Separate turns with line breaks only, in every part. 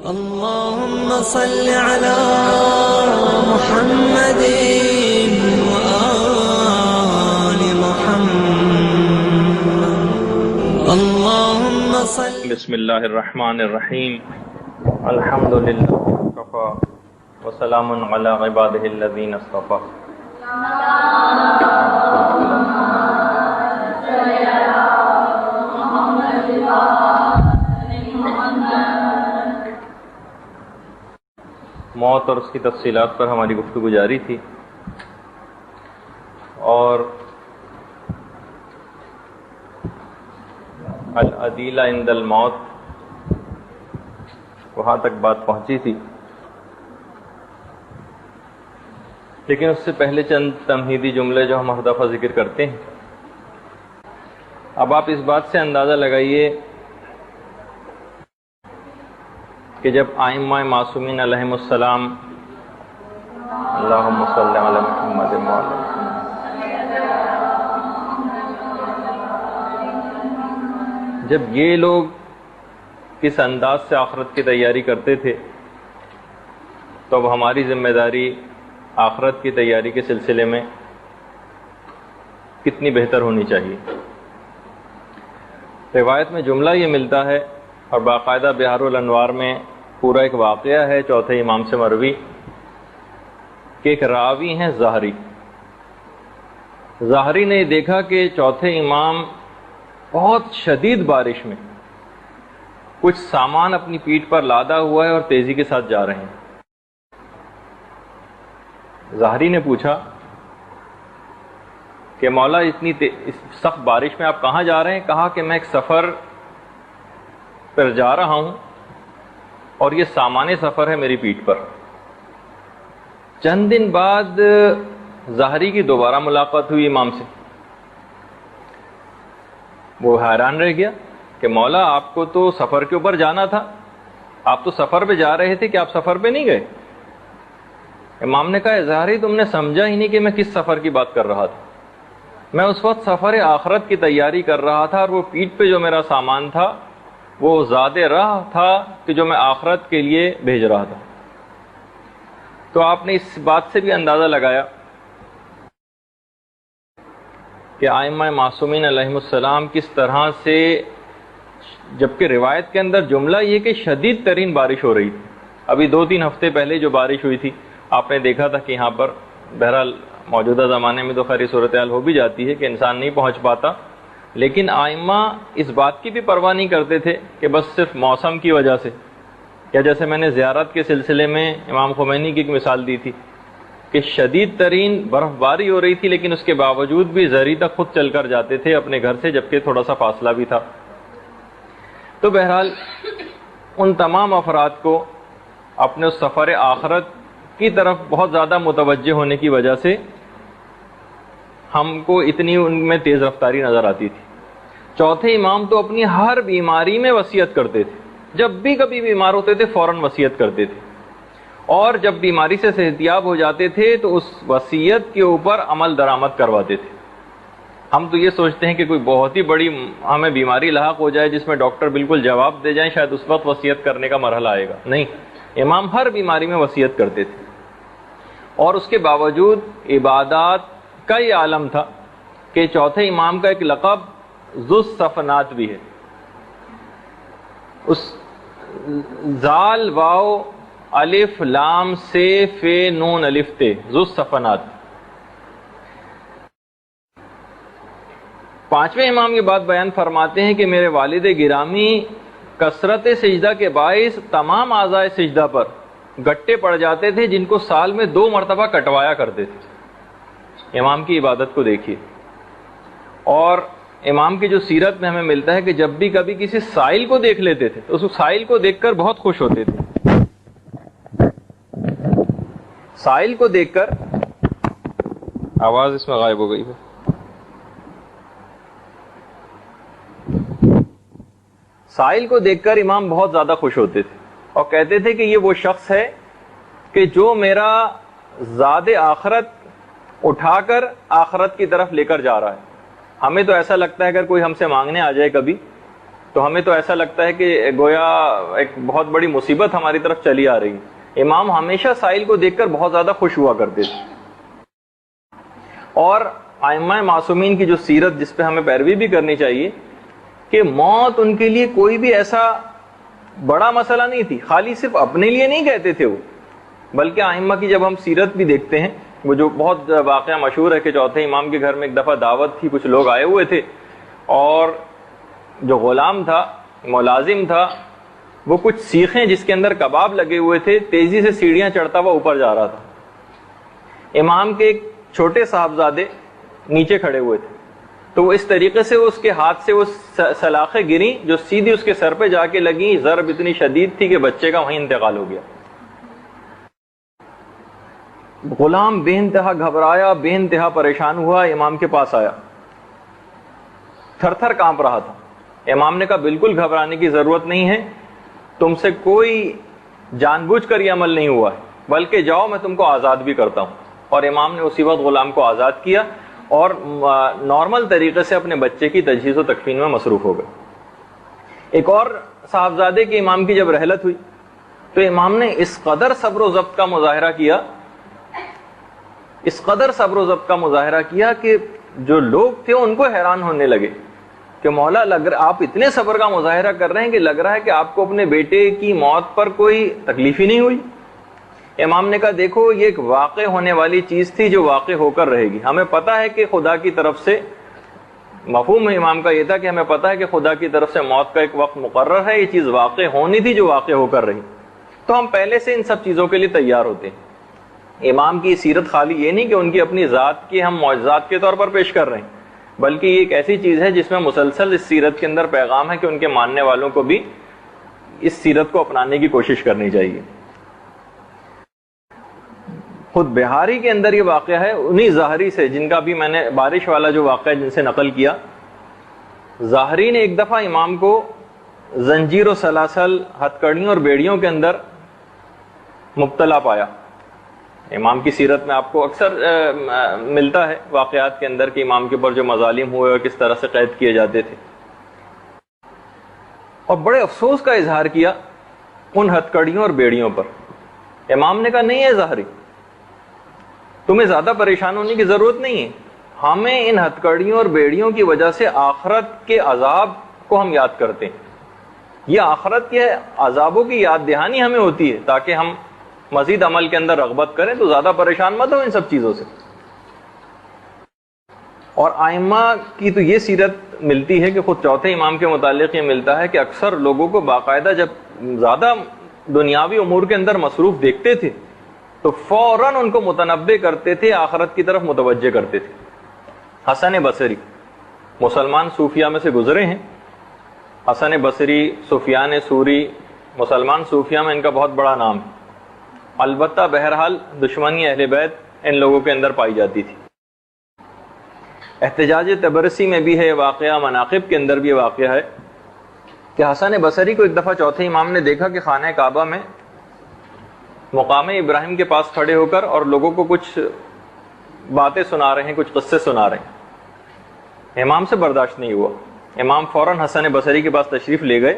اللهم صل على محمد وآل محمد اللهم صل.
بسم اللہ الرحمن الرحیم. الحمد للہ وکفی وسلام علی عبادہ الذین اصطفی. موت اور اس کی تفصیلات پر ہماری گفتگو جاری تھی، اور العدیلہ عند الموت وہاں تک بات پہنچی تھی. لیکن اس سے پہلے چند تمہیدی جملے جو ہم ہر دفعہ ذکر کرتے ہیں. اب آپ اس بات سے اندازہ لگائیے کہ جب ائمہ معصومین علیہم السلام، اللہم صلی علی محمد وعلی، جب یہ لوگ کس انداز سے آخرت کی تیاری کرتے تھے، تو اب ہماری ذمہ داری آخرت کی تیاری کے سلسلے میں کتنی بہتر ہونی چاہیے. روایت میں جملہ یہ ملتا ہے، اور باقاعدہ بحار الانوار میں پورا ایک واقعہ ہے چوتھے امام سے مروی، کہ ایک راوی ہیں ظاہری نے دیکھا کہ چوتھے امام بہت شدید بارش میں کچھ سامان اپنی پیٹھ پر لادا ہوا ہے اور تیزی کے ساتھ جا رہے ہیں. ظاہری نے پوچھا کہ مولا اتنی سخت بارش میں آپ کہاں جا رہے ہیں؟ کہا کہ میں ایک سفر پر جا رہا ہوں اور یہ سامان سفر ہے میری پیٹھ پر. چند دن بعد ظاہری کی دوبارہ ملاقات ہوئی امام سے. وہ حیران رہ گیا کہ مولا آپ کو تو سفر کے اوپر جانا تھا، آپ تو سفر پہ جا رہے تھے کہ آپ سفر پہ نہیں گئے؟ امام نے کہا ظاہری تم نے سمجھا ہی نہیں کہ میں کس سفر کی بات کر رہا تھا. میں اس وقت سفر آخرت کی تیاری کر رہا تھا، اور وہ پیٹھ پہ جو میرا سامان تھا وہ زاد راہ تھا کہ جو میں آخرت کے لیے بھیج رہا تھا. تو آپ نے اس بات سے بھی اندازہ لگایا کہ ائمہ معصومین علیہم السلام کس طرح سے، جبکہ روایت کے اندر جملہ یہ کہ شدید ترین بارش ہو رہی تھی. ابھی 2-3 ہفتے پہلے جو بارش ہوئی تھی آپ نے دیکھا تھا کہ یہاں پر، بہرحال موجودہ زمانے میں تو خیر صورتحال ہو بھی جاتی ہے کہ انسان نہیں پہنچ پاتا، لیکن ائمہ اس بات کی بھی پرواہ نہیں کرتے تھے کہ بس صرف موسم کی وجہ سے، یا جیسے میں نے زیارت کے سلسلے میں امام خمینی کی ایک مثال دی تھی کہ شدید ترین برف باری ہو رہی تھی لیکن اس کے باوجود بھی زری تک خود چل کر جاتے تھے اپنے گھر سے، جبکہ تھوڑا سا فاصلہ بھی تھا. تو بہرحال ان تمام افراد کو اپنے اس سفر آخرت کی طرف بہت زیادہ متوجہ ہونے کی وجہ سے ہم کو اتنی ان میں تیز رفتاری نظر آتی تھی. چوتھے امام تو اپنی ہر بیماری میں وصیت کرتے تھے، جب بھی کبھی بیمار ہوتے تھے فوراً وصیت کرتے تھے، اور جب بیماری سے صحتیاب ہو جاتے تھے تو اس وصیت کے اوپر عمل درآمد کرواتے تھے. ہم تو یہ سوچتے ہیں کہ کوئی بہت ہی بڑی ہمیں بیماری لاحق ہو جائے جس میں ڈاکٹر بالکل جواب دے جائیں، شاید اس وقت وصیت کرنے کا مرحلہ آئے گا. نہیں، امام ہر بیماری میں وصیت کرتے تھے، اور اس کے باوجود عبادات کا یہ عالم تھا کہ چوتھے امام کا ایک لقب ذو الصفنات بھی ہے. اس زال واو الف لام سے فے نون الف تے، ذو الصفنات. 5ویں امام یہ بات بیان فرماتے ہیں کہ میرے والد گرامی کثرت سجدہ کے باعث تمام اعضاء سجدہ پر گٹے پڑ جاتے تھے جن کو سال میں 2 مرتبہ کٹوایا کرتے تھے. امام کی عبادت کو دیکھیے. اور امام کی جو سیرت میں ہمیں ملتا ہے کہ جب بھی کبھی کسی سائل کو دیکھ لیتے تھے تو اس سائل کو دیکھ کر بہت خوش ہوتے تھے. سائل کو دیکھ کر، آواز اس میں غائب ہو گئی ہے، سائل کو دیکھ کر امام بہت زیادہ خوش ہوتے تھے اور کہتے تھے کہ یہ وہ شخص ہے کہ جو میرا زاد آخرت اٹھا کر آخرت کی طرف لے کر جا رہا ہے. ہمیں تو ایسا لگتا ہے اگر کوئی ہم سے مانگنے آ جائے کبھی تو ہمیں تو ایسا لگتا ہے کہ گویا ایک بہت بڑی مصیبت ہماری طرف چلی آ رہی ہے۔ امام ہمیشہ سائل کو دیکھ کر بہت زیادہ خوش ہوا کرتے تھے۔ اور ائمہ معصومین کی جو سیرت جس پہ ہمیں پیروی بھی کرنی چاہیے کہ موت ان کے لیے کوئی بھی ایسا بڑا مسئلہ نہیں تھی، خالی صرف اپنے لیے نہیں کہتے تھے وہ، بلکہ ائمہ کی جب ہم سیرت بھی دیکھتے ہیں، وہ جو بہت واقعہ مشہور ہے کہ چوتھے امام کے گھر میں ایک دفعہ دعوت تھی، کچھ لوگ آئے ہوئے تھے اور جو غلام تھا، ملازم تھا، وہ کچھ سیخیں جس کے اندر کباب لگے ہوئے تھے تیزی سے سیڑھیاں چڑھتا ہوا اوپر جا رہا تھا۔ امام کے ایک چھوٹے صاحبزادے نیچے کھڑے ہوئے تھے، تو وہ اس طریقے سے اس کے ہاتھ سے وہ سلاخیں گریں جو سیدھی اس کے سر پہ جا کے لگیں، ضرب اتنی شدید تھی کہ بچے کا وہیں انتقال ہو گیا۔ غلام بے انتہا گھبرایا، بے انتہا پریشان ہوا، امام کے پاس آیا، تھر تھر کانپ رہا تھا۔ امام نے کہا بالکل گھبرانے کی ضرورت نہیں ہے، تم سے کوئی جان بوجھ کر یہ عمل نہیں ہوا ہے، بلکہ جاؤ میں تم کو آزاد بھی کرتا ہوں۔ اور امام نے اسی وقت غلام کو آزاد کیا اور نارمل طریقے سے اپنے بچے کی تجہیز و تکفین میں مصروف ہو گئے۔ ایک اور صاحبزادے کی امام کی جب رحلت ہوئی تو امام نے اس قدر صبر و ضبط کا مظاہرہ کیا، اس قدر صبر و ضبط کا مظاہرہ کیا کہ جو لوگ تھے ان کو حیران ہونے لگے کہ مولا آپ اتنے صبر کا مظاہرہ کر رہے ہیں کہ لگ رہا ہے کہ آپ کو اپنے بیٹے کی موت پر کوئی تکلیف ہی نہیں ہوئی۔ امام نے کہا دیکھو یہ ایک واقع ہونے والی چیز تھی جو واقع ہو کر رہے گی، ہمیں پتا ہے کہ خدا کی طرف سے، مفہوم امام کا یہ تھا کہ ہمیں پتا ہے کہ خدا کی طرف سے موت کا ایک وقت مقرر ہے، یہ چیز واقع ہونی تھی جو واقع ہو کر رہی، تو ہم پہلے سے ان سب چیزوں کے لیے تیار ہوتے ہیں۔ امام کی سیرت خالی یہ نہیں کہ ان کی اپنی ذات کی ہم معجزات کے طور پر پیش کر رہے ہیں، بلکہ یہ ایک ایسی چیز ہے جس میں مسلسل اس سیرت کے اندر پیغام ہے کہ ان کے ماننے والوں کو بھی اس سیرت کو اپنانے کی کوشش کرنی چاہیے۔ خود بہاری کے اندر یہ واقعہ ہے انہی ظاہری سے، جن کا بھی میں نے بارش والا جو واقعہ جن سے نقل کیا، ظاہری نے ایک دفعہ امام کو زنجیر و سلاسل، ہتھکڑیوں اور بیڑیوں کے اندر مبتلا پایا۔ امام کی سیرت میں آپ کو اکثر ملتا ہے واقعات کے اندر کہ امام کے اوپر جو مظالم ہوئے اور کس طرح سے قید کیے جاتے تھے، اور بڑے افسوس کا اظہار کیا ان ہتھکڑیوں اور بیڑیوں پر۔ امام نے کہا نہیں ہے ظاہری، تمہیں زیادہ پریشان ہونے کی ضرورت نہیں ہے، ہمیں ان ہتھکڑیوں اور بیڑیوں کی وجہ سے آخرت کے عذاب کو ہم یاد کرتے ہیں، یہ آخرت کے عذابوں کی یاد دہانی ہمیں ہوتی ہے تاکہ ہم مزید عمل کے اندر رغبت کریں، تو زیادہ پریشان مت ہو ان سب چیزوں سے۔ اور ائمہ کی تو یہ سیرت ملتی ہے کہ خود چوتھے امام کے متعلق یہ ملتا ہے کہ اکثر لوگوں کو باقاعدہ جب زیادہ دنیاوی امور کے اندر مصروف دیکھتے تھے تو فوراً ان کو متنبع کرتے تھے، آخرت کی طرف متوجہ کرتے تھے۔ حسن بصری مسلمان صوفیہ میں سے گزرے ہیں، حسن بصری، سفیان ثوری، مسلمان صوفیہ میں ان کا بہت بڑا نام ہے، البتہ بہرحال دشمنی اہل بیت ان لوگوں کے اندر پائی جاتی تھی۔ احتجاج تبرسی میں بھی ہے واقعہ، مناقب کے اندر بھی یہ واقعہ ہے کہ حسن بصری کو ایک دفعہ چوتھے امام نے دیکھا کہ خانہ کعبہ میں مقام ابراہیم کے پاس کھڑے ہو کر اور لوگوں کو کچھ باتیں سنا رہے ہیں، کچھ قصے سنا رہے ہیں۔ امام سے برداشت نہیں ہوا، امام فوراً حسن بصری کے پاس تشریف لے گئے،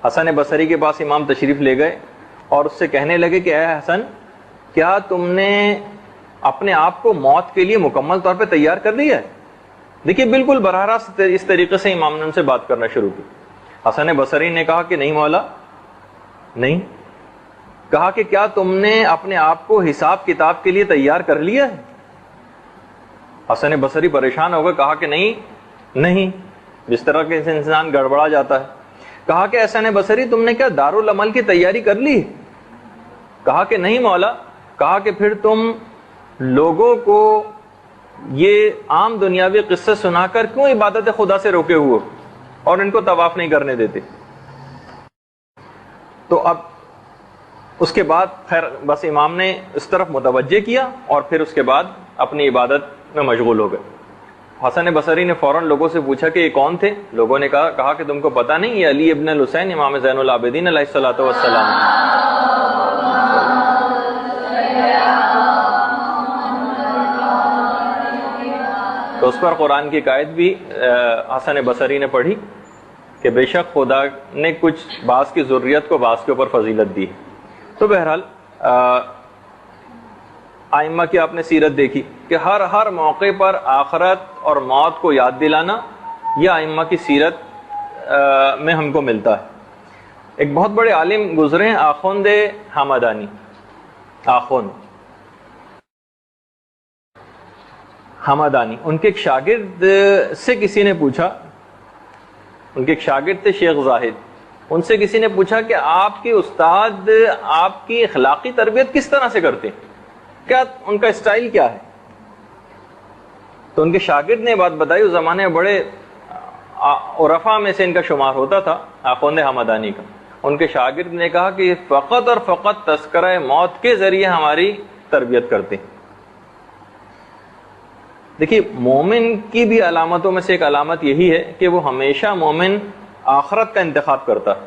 حسن بصری کے پاس امام تشریف لے گئے اور اس سے کہنے لگے کہ اے حسن، کیا تم نے اپنے آپ کو موت کے لیے مکمل طور پہ تیار کر لیا ہے؟ دیکھیے بالکل براہ راست اس طریقے سے امام نے ان سے بات کرنا شروع کی۔ حسن بصری نے کہا کہ نہیں مولا، نہیں۔ کہا کہ کیا تم نے اپنے آپ کو حساب کتاب کے لیے تیار کر لیا ہے؟ حسن بصری پریشان ہو گئے، کہا کہ نہیں، جس طرح کے انسان گڑبڑا جاتا ہے۔ کہا کہ حسن بصری تم نے کیا دارالعمل کی تیاری کر لی؟ کہا کہ نہیں مولا۔ کہا کہ پھر تم لوگوں کو یہ عام دنیاوی قصے سنا کر کیوں عبادت خدا سے روکے ہوئے اور ان کو طواف نہیں کرنے دیتے؟ تو اب اس کے بعد خیر بس امام نے اس طرف متوجہ کیا اور پھر اس کے بعد اپنی عبادت میں مشغول ہو گئے۔ حسن بصری نے فوراً لوگوں سے پوچھا کہ یہ کون تھے؟ لوگوں نے کہا کہ تم کو پتہ نہیں، یہ علی ابن الحسین امام زین العابدین علیہ الصلوۃ والسلام۔ تو اس پر قرآن کی آیت بھی حسن بصری نے پڑھی کہ بے شک خدا نے کچھ بعض کی ذریت کو بعض کے اوپر فضیلت دی. تو بہرحال ائمہ کی آپ نے سیرت دیکھی کہ ہر موقع پر آخرت اور موت کو یاد دلانا یہ ائمہ کی سیرت میں ہم کو ملتا ہے. ایک بہت بڑے عالم گزرے ہیں آخوند حمدانی. آخوند حمدانی، ان کے ایک شاگرد سے کسی نے پوچھا، ان کے ایک شاگرد تھے شیخ زاہد، ان سے کسی نے پوچھا کہ آپ کے استاد آپ کی اخلاقی تربیت کس طرح سے کرتے ہیں، کیا ان کا اسٹائل کیا ہے؟ تو ان کے شاگرد نے بات بتائی. اس زمانے میں بڑے عرفاء میں سے ان کا شمار ہوتا تھا آخوند حمدانی کا. ان کے شاگرد نے کہا کہ فقط اور فقط تذکرہ موت کے ذریعے ہماری تربیت کرتے ہیں. دیکھیے مومن کی بھی علامتوں میں سے ایک علامت یہی ہے کہ وہ ہمیشہ مومن آخرت کا انتخاب کرتا ہے.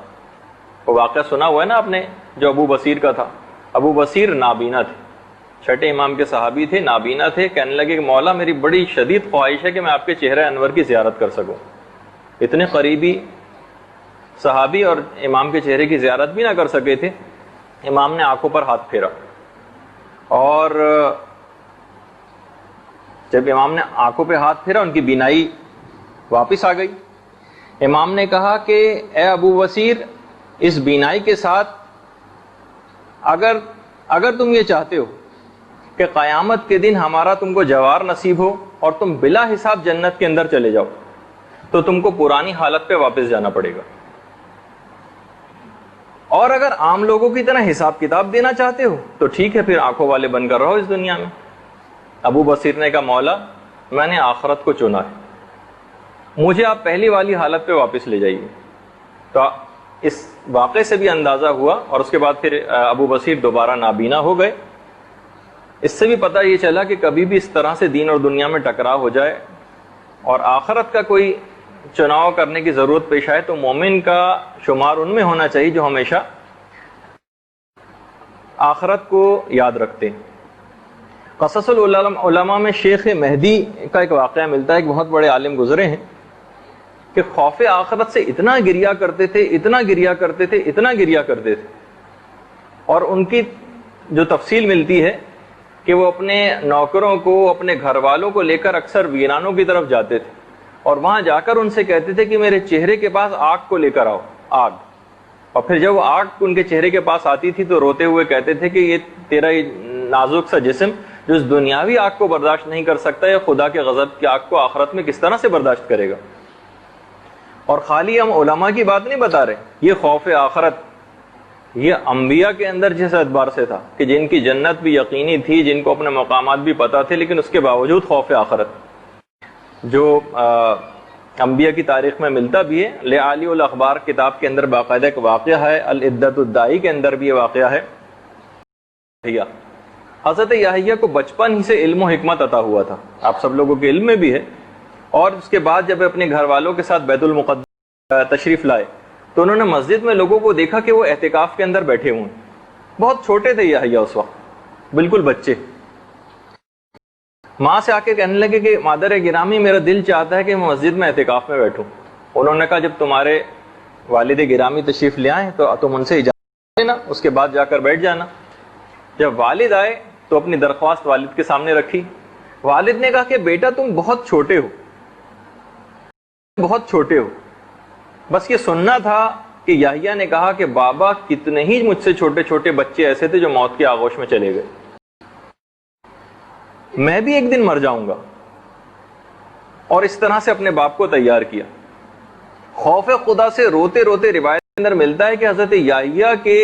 وہ واقعہ سنا ہوا ہے نا آپ نے جو ابو بصیر کا تھا. ابو بصیر نابینا تھے، چھٹے امام کے صحابی تھے، نابینا تھے. کہنے لگے کہ مولا میری بڑی شدید خواہش ہے کہ میں آپ کے چہرہ انور کی زیارت کر سکوں. اتنے قریبی صحابی اور امام کے چہرے کی زیارت بھی نہ کر سکے تھے. امام نے آنکھوں پر ہاتھ پھیرا اور جب امام نے آنکھوں پہ ہاتھ پھیرا ان کی بینائی واپس آ گئی. امام نے کہا کہ اے ابو بصیر، اس بینائی کے ساتھ اگر تم یہ چاہتے ہو کہ قیامت کے دن ہمارا تم کو جوار نصیب ہو اور تم بلا حساب جنت کے اندر چلے جاؤ تو تم کو پرانی حالت پہ واپس جانا پڑے گا. اور اگر عام لوگوں کی طرح حساب کتاب دینا چاہتے ہو تو ٹھیک ہے، پھر آنکھوں والے بن کر رہو اس دنیا میں. ابو بصیر نے کہا مولا میں نے آخرت کو چنا ہے، مجھے آپ پہلی والی حالت پہ واپس لے جائیے. تو اس واقعے سے بھی اندازہ ہوا اور اس کے بعد پھر ابو بصیر دوبارہ نابینا ہو گئے. اس سے بھی پتہ یہ چلا کہ کبھی بھی اس طرح سے دین اور دنیا میں ٹکراؤ ہو جائے اور آخرت کا کوئی چناؤ کرنے کی ضرورت پیش آئے تو مومن کا شمار ان میں ہونا چاہیے جو ہمیشہ آخرت کو یاد رکھتے ہیں. قصص العلماء میں شیخ مہدی کا ایک واقعہ ملتا ہے. ایک بہت بڑے عالم گزرے ہیں کہ خوف آخرت سے اتنا گریا کرتے تھے، اتنا گریا کرتے تھے، اتنا گریا کرتے تھے. اور ان کی جو تفصیل ملتی ہے کہ وہ اپنے نوکروں کو، اپنے گھر والوں کو لے کر اکثر ویرانوں کی طرف جاتے تھے اور وہاں جا کر ان سے کہتے تھے کہ میرے چہرے کے پاس آگ کو لے کر آؤ، آگ. اور پھر جب وہ آگ ان کے چہرے کے پاس آتی تھی تو روتے ہوئے کہتے تھے کہ یہ تیرا نازک سا جسم جو اس دنیاوی آگ کو برداشت نہیں کر سکتا ہے، خدا کے غضب کی آگ کو آخرت میں کس طرح سے برداشت کرے گا. اور خالی ہم علماء کی بات نہیں بتا رہے، یہ خوف آخرت یہ انبیاء کے اندر جس اعتبار سے تھا کہ جن کی جنت بھی یقینی تھی، جن کو اپنے مقامات بھی پتہ تھے، لیکن اس کے باوجود خوف آخرت جو انبیاء کی تاریخ میں ملتا بھی ہے. لعالی الاخبار کتاب کے اندر باقاعدہ ایک واقعہ ہے، العدت الدائی کے اندر بھی یہ واقعہ ہے. حضرت یحییٰ کو بچپن ہی سے علم و حکمت عطا ہوا تھا، آپ سب لوگوں کے علم میں بھی ہے. اور اس کے بعد جب اپنے گھر والوں کے ساتھ بیت المقدس تشریف لائے تو انہوں نے مسجد میں لوگوں کو دیکھا کہ وہ اعتکاف کے اندر بیٹھے ہوئے. بہت چھوٹے تھے یحییٰ اس وقت، بالکل بچے. ماں سے آ کے کہنے لگے کہ مادر گرامی میرا دل چاہتا ہے کہ میں مسجد میں اعتکاف میں بیٹھوں. انہوں نے کہا جب تمہارے والد گرامی تشریف لے آئیں تو تم ان سے اجازت لینا، اس کے بعد جا کر بیٹھ جانا. جب والد آئے تو اپنی درخواست والد کے سامنے رکھی. والد نے کہا کہ بیٹا تم بہت چھوٹے ہو، بہت چھوٹے ہو. بس یہ سننا تھا کہ یحییٰ نے کہا کہ بابا کتنے ہی مجھ سے چھوٹے چھوٹے بچے ایسے تھے جو موت کی آغوش میں چلے گئے، میں بھی ایک دن مر جاؤں گا. اور اس طرح سے اپنے باپ کو تیار کیا. خوف خدا سے روتے روتے روایت کے اندر ملتا ہے کہ حضرت یحییٰ کے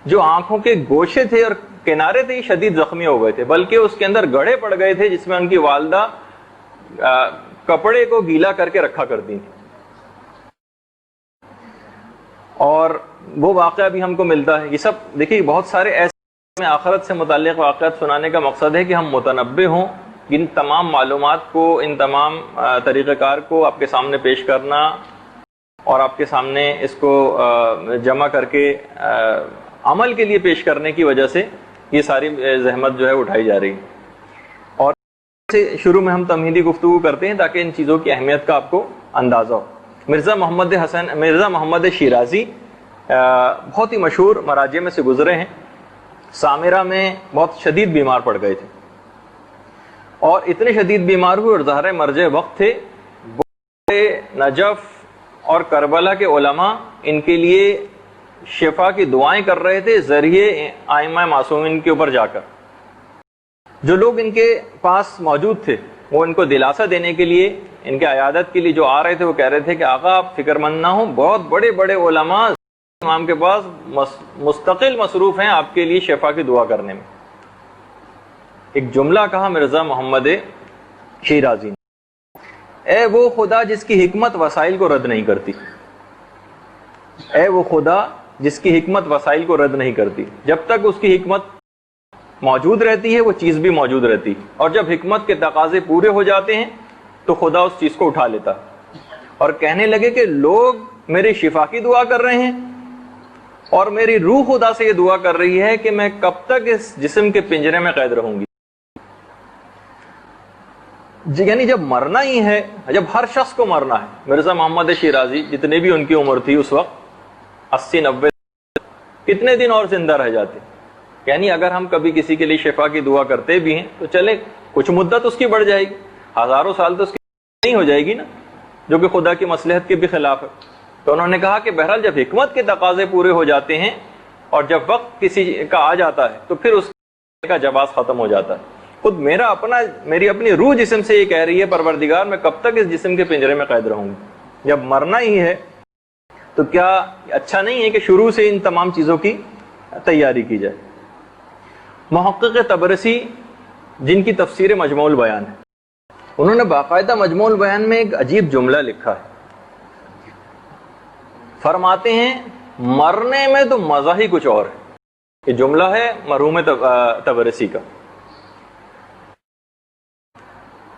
جو آنکھوں کے گوشے تھے اور کنارے تھے شدید زخمی ہو گئے تھے، بلکہ اس کے اندر گڑھے پڑ گئے تھے جس میں ان کی والدہ کپڑے کو گیلا کر کے رکھا کرتی تھی. اور وہ واقعہ بھی ہم کو ملتا ہے. یہ سب دیکھیے بہت سارے ایسے میں آخرت سے متعلق واقعات سنانے کا مقصد ہے کہ ہم متنبع ہوں. ان تمام معلومات کو، ان تمام طریقہ کار کو آپ کے سامنے پیش کرنا اور آپ کے سامنے اس کو جمع کر کے عمل کے لیے پیش کرنے کی وجہ سے یہ ساری زحمت جو ہے اٹھائی جا رہی ہے. اور شروع میں ہم تمہیدی گفتگو کرتے ہیں تاکہ ان چیزوں کی اہمیت کا آپ کو اندازہ ہو. مرزا محمد شیرازی بہت ہی مشہور مراجع میں سے گزرے ہیں. سامرہ میں بہت شدید بیمار پڑ گئے تھے اور اتنے شدید بیمار ہوئے اور ظاہر مرجع وقت تھے. نجف اور کربلا کے علماء ان کے لیے شفا کی دعائیں کر رہے تھے ذریعے ائمہ معصومین کے اوپر جا کر. جو لوگ ان کے پاس موجود تھے وہ ان کو دلاسا دینے کے لیے، ان کے عیادت کے لیے جو آ رہے تھے، وہ کہہ رہے تھے کہ آقا آپ فکر مند نہ ہوں، بہت بڑے بڑے علماء امام کے پاس مستقل مصروف ہیں آپ کے لیے شفا کی دعا کرنے میں. ایک جملہ کہا مرزا محمد شیرازی نے، اے وہ خدا جس کی حکمت وسائل کو رد نہیں کرتی، اے وہ خدا جس کی حکمت وسائل کو رد نہیں کرتی. جب تک اس کی حکمت موجود رہتی ہے وہ چیز بھی موجود رہتی ہے، اور جب حکمت کے تقاضے پورے ہو جاتے ہیں تو خدا اس چیز کو اٹھا لیتا. اور کہنے لگے کہ لوگ میری شفا کی دعا کر رہے ہیں اور میری روح خدا سے یہ دعا کر رہی ہے کہ میں کب تک اس جسم کے پنجرے میں قید رہوں گی. یعنی جب مرنا ہی ہے، جب ہر شخص کو مرنا ہے، مرزا محمد شیرازی جتنے بھی ان کی عمر تھی اس وقت 80-90، کتنے دن اور زندہ رہ جاتے. یعنی اگر ہم کبھی کسی کے لیے شفا کی دعا کرتے بھی ہیں تو چلے کچھ مدت اس کی بڑھ جائے گی، ہزاروں سال تو اس کی نہیں ہو جائے گی نا، جو کہ خدا کی مصلحت کے بھی خلاف ہے. تو انہوں نے کہا کہ بہرحال جب حکمت کے تقاضے پورے ہو جاتے ہیں اور جب وقت کسی کا آ جاتا ہے تو پھر اس کا جواز ختم ہو جاتا ہے. خود میری اپنی روح جسم سے یہ کہہ رہی ہے پروردگار میں کب تک اس جسم کے پنجرے میں قید رہوں گی. جب مرنا ہی ہے تو کیا اچھا نہیں ہے کہ شروع سے ان تمام چیزوں کی تیاری کی جائے. محقق طبرسی جن کی تفسیر مجموع البیان ہے، انہوں نے باقاعدہ مجموع البیان میں ایک عجیب جملہ لکھا ہے. فرماتے ہیں مرنے میں تو مزہ ہی کچھ اور ہے. یہ جملہ ہے مرحوم طبرسی کا.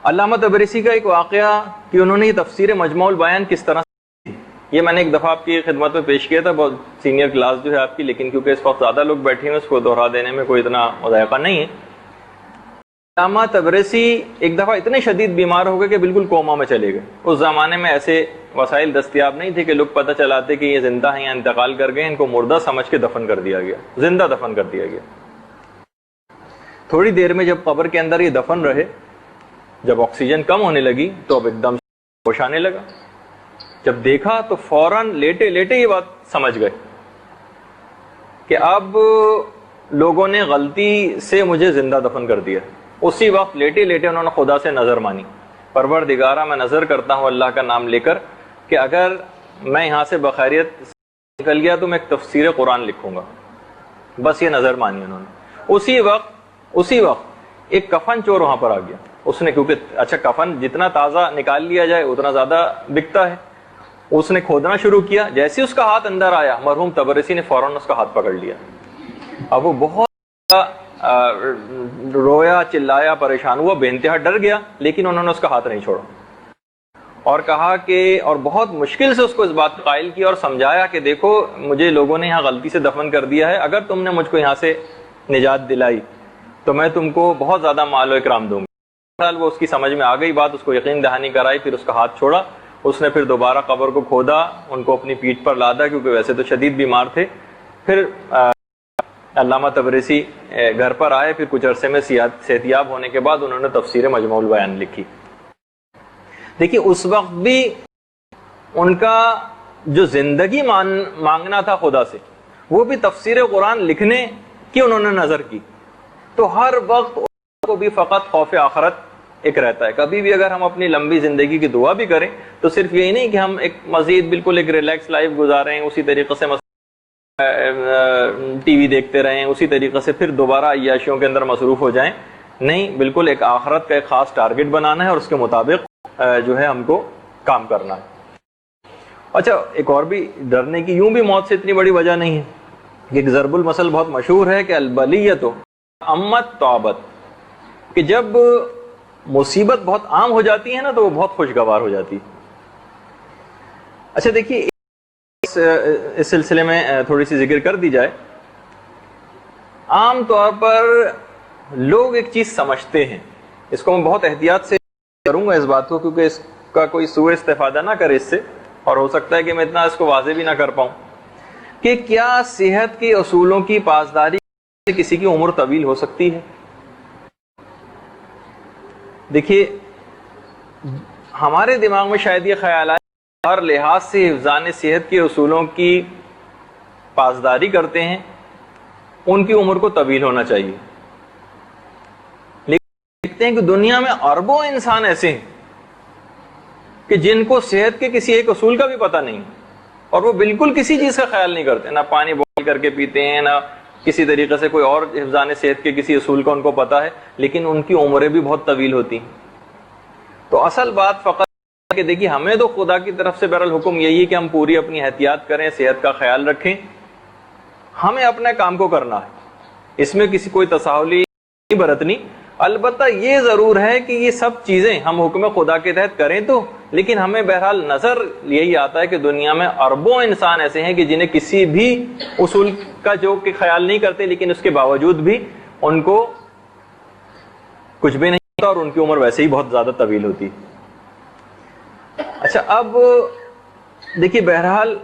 علامہ طبرسی کا ایک واقعہ کہ انہوں نے یہ تفسیر مجموع البیان کس طرح سے، یہ میں نے ایک دفعہ آپ کی خدمت میں پیش کیا تھا، بہت سینئر کلاس جو ہے آپ کی، لیکن کیونکہ اس وقت زیادہ لوگ بیٹھے ہیں اس کو دوہرا دینے میں کوئی اتنا مذائقہ نہیں ہے. علامہ طبرسی ایک دفعہ اتنے شدید بیمار ہو گئے کہ بالکل کوما میں چلے گئے. اس زمانے میں ایسے وسائل دستیاب نہیں تھے کہ لوگ پتہ چلاتے کہ یہ زندہ ہیں یا انتقال کر گئے. ان کو مردہ سمجھ کے دفن کر دیا گیا، زندہ دفن کر دیا گیا. تھوڑی دیر میں جب قبر کے اندر یہ دفن رہے، جب آکسیجن کم ہونے لگی تو اب ایک دم ہوش آنے لگا. جب دیکھا تو فوراً لیٹے لیٹے یہ بات سمجھ گئے کہ اب لوگوں نے غلطی سے مجھے زندہ دفن کر دیا. اسی وقت لیٹے لیٹے انہوں نے خدا سے نظر مانی، پروردگارہ میں نظر کرتا ہوں اللہ کا نام لے کر کہ اگر میں یہاں سے بخیریت نکل گیا تو میں ایک تفسیر قرآن لکھوں گا. بس یہ نظر مانی انہوں نے. اسی وقت ایک کفن چور وہاں پر آ گیا. اس نے، کیونکہ اچھا کفن جتنا تازہ نکال لیا جائے اتنا زیادہ بکتا ہے، اس نے کھودنا شروع کیا. جیسے اس کا ہاتھ اندر آیا مرحوم طبرسی نے فوراً اس کا ہاتھ پکڑ لیا. اب وہ بہت رویا، چلایا، پریشان ہوا، بے انتہا ڈر گیا، لیکن انہوں نے اس کا ہاتھ نہیں چھوڑا اور کہا کہ، اور بہت مشکل سے اس کو اس بات کا قائل کیا اور سمجھایا کہ دیکھو مجھے لوگوں نے یہاں غلطی سے دفن کر دیا ہے، اگر تم نے مجھ کو یہاں سے نجات دلائی تو میں تم کو بہت زیادہ مال و اکرام دوں گا. وہ اس کی سمجھ میں آ گئی بات، اس کو یقین دہانی کرائی، پھر اس کا ہاتھ چھوڑا. اس نے پھر دوبارہ قبر کو کھودا، ان کو اپنی پیٹھ پر لادا کیونکہ ویسے تو شدید بیمار تھے. پھر علامہ طبرسی گھر پر آئے. پھر کچھ عرصے میں صحتیاب ہونے کے بعد انہوں نے تفسیر مجموع البیان لکھی. دیکھیے اس وقت بھی ان کا جو زندگی مانگنا تھا خدا سے، وہ بھی تفسیر قرآن لکھنے کی انہوں نے نظر کی. تو ہر وقت ان کو بھی فقط خوف آخرت ایک رہتا ہے. کبھی بھی اگر ہم اپنی لمبی زندگی کی دعا بھی کریں تو صرف یہی نہیں کہ ہم ایک مزید بالکل ایک ریلیکس لائف گزاریں، اسی طریقے سے ٹی وی دیکھتے رہیں، اسی طریقے سے پھر دوبارہ عیاشیوں کے اندر مصروف ہو جائیں. نہیں، بالکل ایک آخرت کا ایک خاص ٹارگٹ بنانا ہے اور اس کے مطابق جو ہے ہم کو کام کرنا ہے. اچھا، ایک اور بھی ڈرنے کی یوں بھی موت سے اتنی بڑی وجہ نہیں ہے. ایک ضرب المثل بہت مشہور ہے کہ البلیۃ امت طابت، کہ جب مصیبت بہت عام ہو جاتی ہے نا تو وہ بہت خوشگوار ہو جاتی ہے. اچھا دیکھیے، اس سلسلے میں تھوڑی سی ذکر کر دی جائے. عام طور پر لوگ ایک چیز سمجھتے ہیں، اس کو میں بہت احتیاط سے کروں گا اس بات کو کیونکہ اس کا کوئی سوء استفادہ نہ کرے اس سے، اور ہو سکتا ہے کہ میں اتنا اس کو واضح بھی نہ کر پاؤں کہ کیا صحت کے اصولوں کی پاسداری سے کسی کی عمر طویل ہو سکتی ہے؟ دیکھیے ہمارے دماغ میں شاید یہ خیال آئے ہر لحاظ سے حفظان صحت کے اصولوں کی پاسداری کرتے ہیں ان کی عمر کو طویل ہونا چاہیے، لیکن دیکھتے ہیں کہ دنیا میں اربوں انسان ایسے ہیں کہ جن کو صحت کے کسی ایک اصول کا بھی پتہ نہیں اور وہ بالکل کسی چیز کا خیال نہیں کرتے، نہ پانی بوائل کر کے پیتے ہیں، نہ کسی طریقے سے کوئی اور حفظان صحت کے کسی اصول کا ان کو پتہ ہے، لیکن ان کی عمریں بھی بہت طویل ہوتی ہیں۔ تو اصل بات فقط کہ دیکھیے ہمیں تو خدا کی طرف سے بہرحال حکم یہی ہے کہ ہم پوری اپنی احتیاط کریں، صحت کا خیال رکھیں، ہمیں اپنے کام کو کرنا ہے، اس میں کسی کوئی تساہلی نہیں برتنی۔ البتہ یہ ضرور ہے کہ یہ سب چیزیں ہم حکم خدا کے تحت کریں تو، لیکن ہمیں بہرحال نظر یہی آتا ہے کہ دنیا میں اربوں انسان ایسے ہیں کہ جنہیں کسی بھی اصول کا جو کہ خیال نہیں کرتے، لیکن اس کے باوجود بھی ان کو کچھ بھی نہیں ہوتا اور ان کی عمر ویسے ہی بہت زیادہ طویل ہوتی۔ اچھا اب دیکھیے بہرحال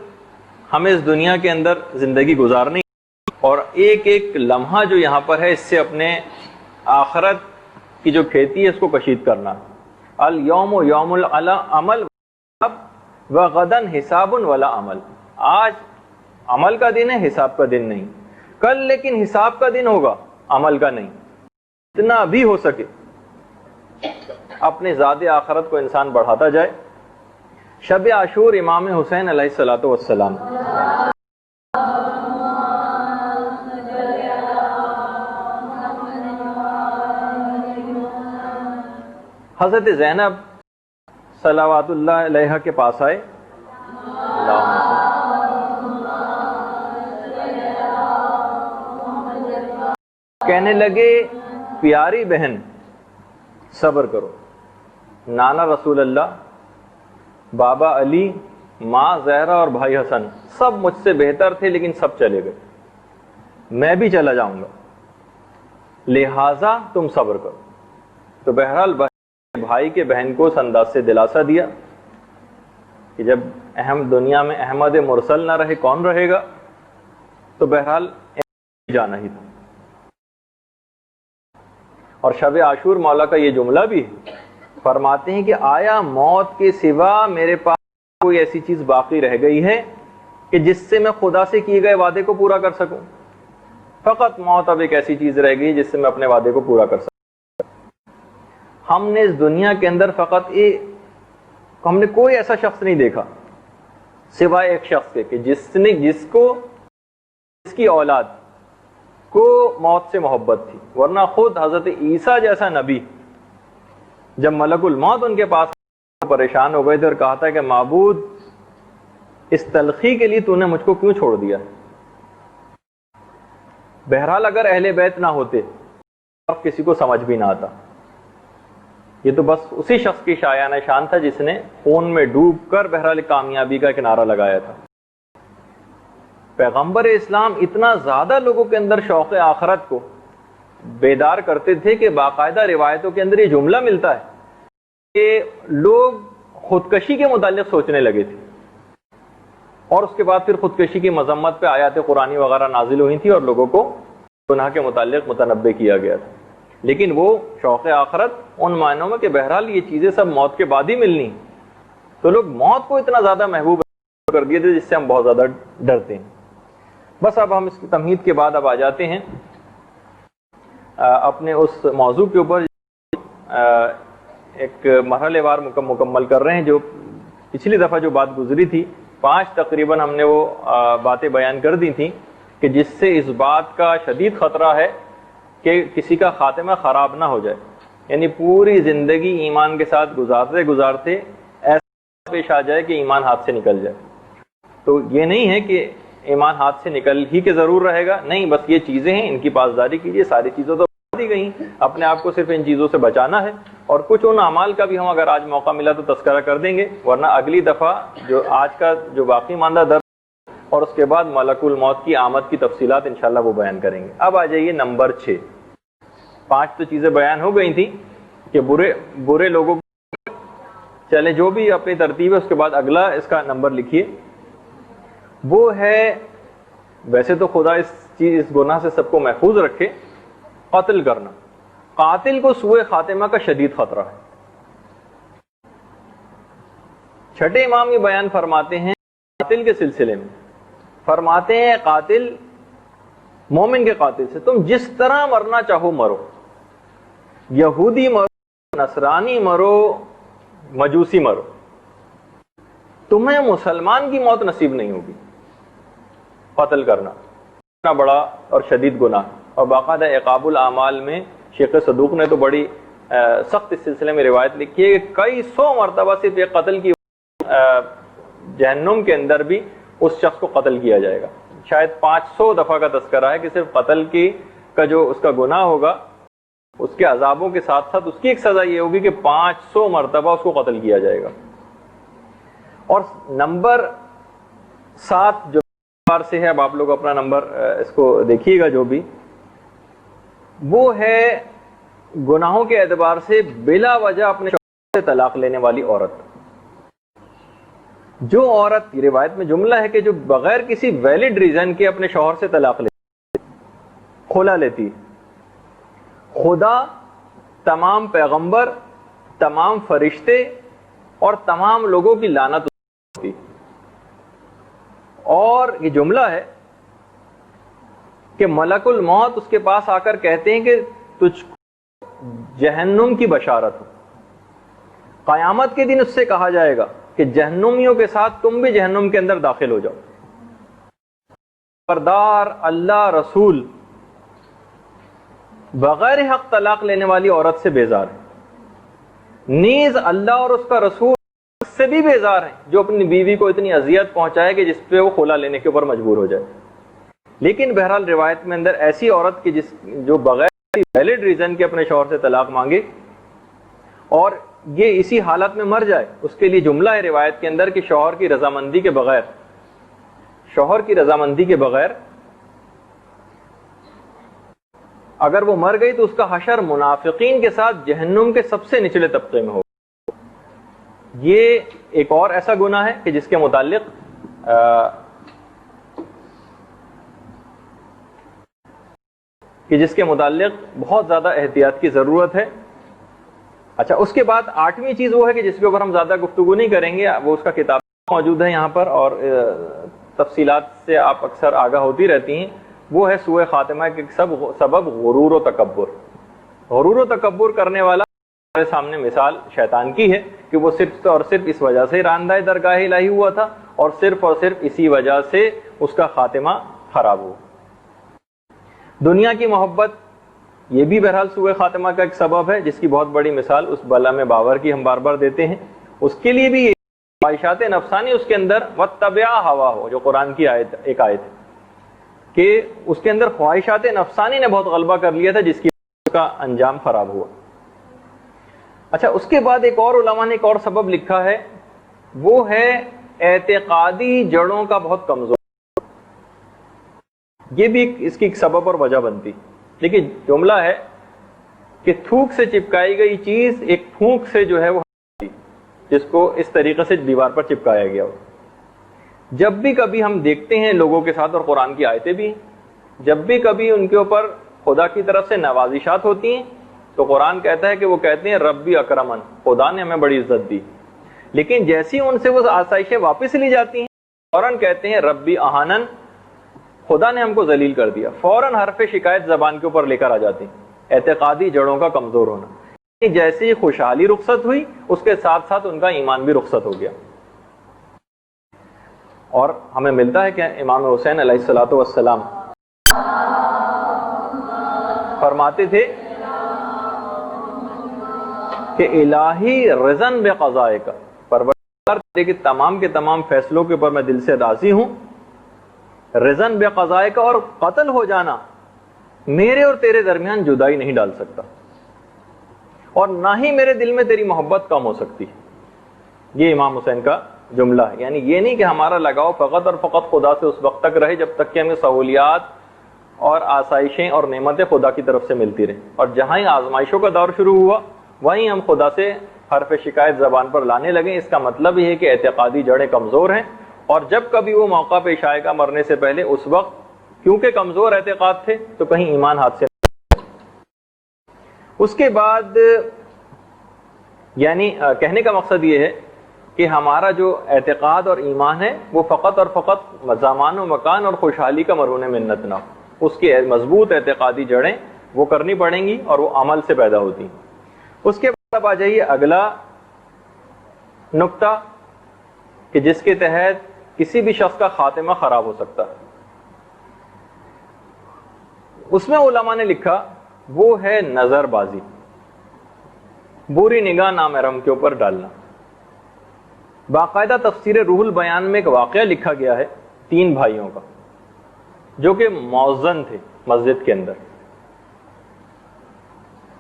ہمیں اس دنیا کے اندر زندگی گزارنی اور ایک ایک لمحہ جو یہاں پر ہے اس سے اپنے آخرت کی جو کھیتی ہے اس کو کشید کرنا۔ الیوم یوم العمل وغدن حساب ولا عمل، آج عمل کا دن ہے، حساب کا دن نہیں، کل لیکن حساب کا دن ہوگا، عمل کا نہیں۔ اتنا بھی ہو سکے اپنے ذات آخرت کو انسان بڑھاتا جائے۔ شب عاشور امام حسین علیہ الصلوۃ والسلام حضرت زینب صلوات اللہ علیہ کے پاس آئے، کہنے لگے پیاری بہن صبر کرو، نانا رسول اللہ، بابا علی، ماں زہرا اور بھائی حسن سب مجھ سے بہتر تھے لیکن سب چلے گئے، میں بھی چلا جاؤں گا، لہذا تم صبر کرو۔ تو بہرحال بھائی کے بہن کو اس انداز سے دلاسا دیا کہ جب دنیا میں احمد مرسل نہ رہے کون رہے گا، تو بہرحال جانا ہی تھا۔ اور شب عاشور مولا کا یہ جملہ بھی ہے، فرماتے ہیں کہ آیا موت کے سوا میرے پاس کوئی ایسی چیز باقی رہ گئی ہے کہ جس سے میں خدا سے کیے گئے وعدے کو پورا کر سکوں؟ فقط موت اب ایک ایسی چیز رہ گئی جس سے میں اپنے وعدے کو پورا کر سکوں۔ ہم نے اس دنیا کے اندر فقط ہم نے کوئی ایسا شخص نہیں دیکھا سوائے ایک شخص کے کہ جس کی اولاد کو موت سے محبت تھی، ورنہ خود حضرت عیسیٰ جیسا نبی جب ملک الموت ان کے پاس پریشان ہو گئے تھے اور کہا تھا کہ معبود اس تلخی کے لیے تو نے مجھ کو کیوں چھوڑ دیا؟ بہرحال اگر اہل بیت نہ ہوتے اب کسی کو سمجھ بھی نہ آتا۔ یہ تو بس اسی شخص کی شایانہ شان تھا جس نے خون میں ڈوب کر بہرحال کامیابی کا ایک نعرہ لگایا تھا۔ پیغمبر اسلام اتنا زیادہ لوگوں کے اندر شوق آخرت کو بیدار کرتے تھے کہ باقاعدہ روایتوں کے اندر یہ جملہ ملتا ہے کہ لوگ خودکشی کے متعلق سوچنے لگے تھے، اور اس کے بعد پھر خودکشی کی مذمت پہ آیات قرآنی وغیرہ نازل ہوئی تھی اور لوگوں کو گناہ کے متعلق متنبہ کیا گیا تھا۔ لیکن وہ شوق آخرت ان معنوں میں کہ بہرحال یہ چیزیں سب موت کے بعد ہی ملنی، تو لوگ موت کو اتنا زیادہ محبوب کر دیے تھے جس سے ہم بہت زیادہ ڈرتے ہیں۔ بس اب ہم اس کی تمہید کے بعد اب آ جاتے ہیں اپنے اس موضوع کے اوپر، ایک مرحلے وار مکمل کر رہے ہیں۔ جو پچھلی دفعہ جو بات گزری تھی 5 تقریباً ہم نے وہ باتیں بیان کر دی تھیں کہ جس سے اس بات کا شدید خطرہ ہے کہ کسی کا خاتمہ خراب نہ ہو جائے، یعنی پوری زندگی ایمان کے ساتھ گزارتے ایسا پیش آ جائے کہ ایمان ہاتھ سے نکل جائے۔ تو یہ نہیں ہے کہ ایمان ہاتھ سے نکل ہی کے ضرور رہے گا، نہیں، بس یہ چیزیں ہیں، ان کی پاسداری کیجیے۔ ساری چیزوں تو دی گئی، اپنے آپ کو صرف ان چیزوں سے بچانا ہے، اور کچھ ان اعمال کا بھی ہم اگر آج موقع ملا تو تذکرہ کر دیں گے، ورنہ اگلی دفعہ جو آج کا جو باقی ماندہ درس اور اس کے بعد ملک الموت کی آمد کی تفصیلات انشاءاللہ وہ بیان کریں گے۔ اب آ جائیے نمبر 6۔ 5 تو چیزیں بیان ہو گئی تھیں کہ برے لوگوں چلے جو بھی اپنی ترتیب ہے اس کے بعد اگلا اس کا نمبر لکھیے، وہ ہے، ویسے تو خدا اس گناہ سے سب کو محفوظ رکھے، قتل کرنا۔ قاتل کو سوء خاتمہ کا شدید خطرہ ہے۔ چھٹے امام یہ بیان فرماتے ہیں قاتل کے سلسلے میں، فرماتے ہیں قاتل مومن کے قاتل سے تم جس طرح مرنا چاہو مرو، یہودی مرو، نصرانی مرو، مجوسی مرو، تمہیں مسلمان کی موت نصیب نہیں ہوگی۔ قتل کرنا اتنا بڑا اور شدید گناہ، اور باقاعدہ عقاب الاعمال میں شیخ صدوق نے تو بڑی سخت اس سلسلے میں روایت لکھی ہے کہ کئی سو مرتبہ صرف ایک قتل کی جہنم کے اندر بھی اس شخص کو قتل کیا جائے گا۔ شاید 500 دفعہ کا تذکرہ ہے کہ صرف قتل کا جو اس کا گناہ ہوگا اس کے عذابوں کے ساتھ ساتھ اس کی ایک سزا یہ ہوگی کہ 500 مرتبہ اس کو قتل کیا جائے گا۔ اور نمبر 7 جو بار سے ہے، اب آپ لوگ اپنا نمبر اس کو دیکھیے گا، جو بھی وہ ہے گناہوں کے اعتبار سے بلا وجہ اپنے شوہر سے طلاق لینے والی عورت۔ جو عورت، یہ روایت میں جملہ ہے کہ جو بغیر کسی ویلڈ ریزن کے اپنے شوہر سے طلاق لیتی، کھلا لیتی، خدا، تمام پیغمبر، تمام فرشتے اور تمام لوگوں کی لعنت ہوتی۔ اور یہ جملہ ہے کہ ملک الموت اس کے پاس آ کر کہتے ہیں کہ تجھ کو جہنم کی بشارت ہو۔ قیامت کے دن اس سے کہا جائے گا کہ جہنمیوں کے ساتھ تم بھی جہنم کے اندر داخل ہو جاؤ۔ خبردار، اللہ رسول بغیر حق طلاق لینے والی عورت سے بیزار ہے، نیز اللہ اور اس کا رسول سے بھی بیزار ہیں جو اپنی بیوی کو اتنی اذیت پہنچائے کہ جس پہ وہ خلا لینے کے اوپر مجبور ہو جائے۔ لیکن بہرحال روایت میں اندر ایسی عورت کی جو بغیر ویلڈ ریزن کے اپنے شوہر سے طلاق مانگے اور یہ اسی حالت میں مر جائے، اس کے لیے جملہ ہے روایت کے اندر کہ شوہر کی رضامندی کے بغیر اگر وہ مر گئی تو اس کا حشر منافقین کے ساتھ جہنم کے سب سے نچلے طبقے میں ہوگا۔ یہ ایک اور ایسا گناہ ہے کہ جس کے متعلق بہت زیادہ احتیاط کی ضرورت ہے۔ اچھا، اس کے بعد 8ویں چیز وہ ہے کہ جس کے اوپر ہم زیادہ گفتگو نہیں کریں گے، وہ اس کا کتاب موجود ہے یہاں پر اور تفصیلات سے آپ اکثر آگاہ ہوتی رہتی ہیں، وہ ہے سوء خاتمہ کے سبب غرور و تکبر۔ غرور و تکبر کرنے والا ہمارے سامنے مثال شیطان کی ہے کہ وہ صرف اور صرف اس وجہ سے راندہ درگاہ الہی ہوا تھا اور صرف اسی وجہ سے اس کا خاتمہ خراب ہوا۔ دنیا کی محبت یہ بھی بہرحال سوء خاتمہ کا ایک سبب ہے، جس کی بہت بڑی مثال اس بلا میں باور کی ہم بار بار دیتے ہیں۔ اس کے لیے بھی خواہشات نفسانی اس کے اندر وَاتَّبِعَ هَوَاهُ، جو قرآن کی ایک آیت ہے کہ اس کے اندر خواہشات نفسانی نے بہت غلبہ کر لیا تھا، جس کی کا انجام خراب ہوا۔ اچھا، اس کے بعد ایک اور علماء نے ایک اور سبب لکھا ہے، وہ ہے اعتقادی جڑوں کا بہت کمزور۔ یہ بھی اس کی ایک سبب اور وجہ بنتی، لیکن جملہ ہے کہ تھوک سے چپکائی گئی چیز ایک پھونک سے جو ہے وہ جس کو اس طریقے سے دیوار پر چپکایا گیا ہو۔ جب بھی کبھی ہم دیکھتے ہیں لوگوں کے ساتھ، اور قرآن کی آیتیں بھی، جب بھی کبھی ان کے اوپر خدا کی طرف سے نوازشات ہوتی ہیں تو قرآن کہتا ہے کہ وہ کہتے ہیں ربی اکرمن، خدا نے ہمیں بڑی عزت دی، لیکن جیسی ان سے وہ آسائشیں واپس لی جاتی ہیں فوراً کہتے ہیں ربی اہانن، خدا نے ہم کو ذلیل کر دیا، فوراً حرف شکایت زبان کے اوپر لے کر آ جاتی ہیں۔ اعتقادی جڑوں کا کمزور ہونا، جیسی خوشحالی رخصت ہوئی اس کے ساتھ ساتھ ان کا ایمان بھی رخصت ہو گیا۔ اور ہمیں ملتا ہے کہ امام حسین علیہ الصلوۃ والسلام فرماتے تھے کہ الہی رضن بقضائے کا، پروردگار تیرے کے تمام فیصلوں کے اوپر میں دل سے راضی ہوں، رضن بقضائے کا، اور قتل ہو جانا میرے اور تیرے درمیان جدائی نہیں ڈال سکتا، اور نہ ہی میرے دل میں تیری محبت کم ہو سکتی۔ یہ امام حسین کا جملہ ہے، یعنی یہ نہیں کہ ہمارا لگاؤ فقط اور فقط خدا سے اس وقت تک رہے جب تک کہ ہمیں سہولیات اور آسائشیں اور نعمتیں خدا کی طرف سے ملتی رہیں، اور جہاں ہی آزمائشوں کا دور شروع ہوا وہیں ہم خدا سے حرف شکایت زبان پر لانے لگیں، اس کا مطلب یہ ہے کہ اعتقادی جڑیں کمزور ہیں، اور جب کبھی وہ موقع پیش آئے گا مرنے سے پہلے، اس وقت کیونکہ کمزور اعتقاد تھے تو کہیں ایمان ہاتھ سے۔ اس کے بعد یعنی کہنے کا مقصد یہ ہے کہ ہمارا جو اعتقاد اور ایمان ہے وہ فقط اور فقط زمان و مکان اور خوشحالی کا مرہون منت نہ ہو، اس کی مضبوط اعتقادی جڑیں وہ کرنی پڑیں گی اور وہ عمل سے پیدا ہوتی ہیں۔ اس کے بعد اب آ جائیے اگلا نقطہ کہ جس کے تحت کسی بھی شخص کا خاتمہ خراب ہو سکتا ہے۔ اس میں علماء نے لکھا وہ ہے نظر بازی، بری نگاہ نامحرم کے اوپر ڈالنا۔ باقاعدہ تفسیر روح البیان میں ایک واقعہ لکھا گیا ہے 3 بھائیوں کا جو کہ مؤذن تھے مسجد کے اندر۔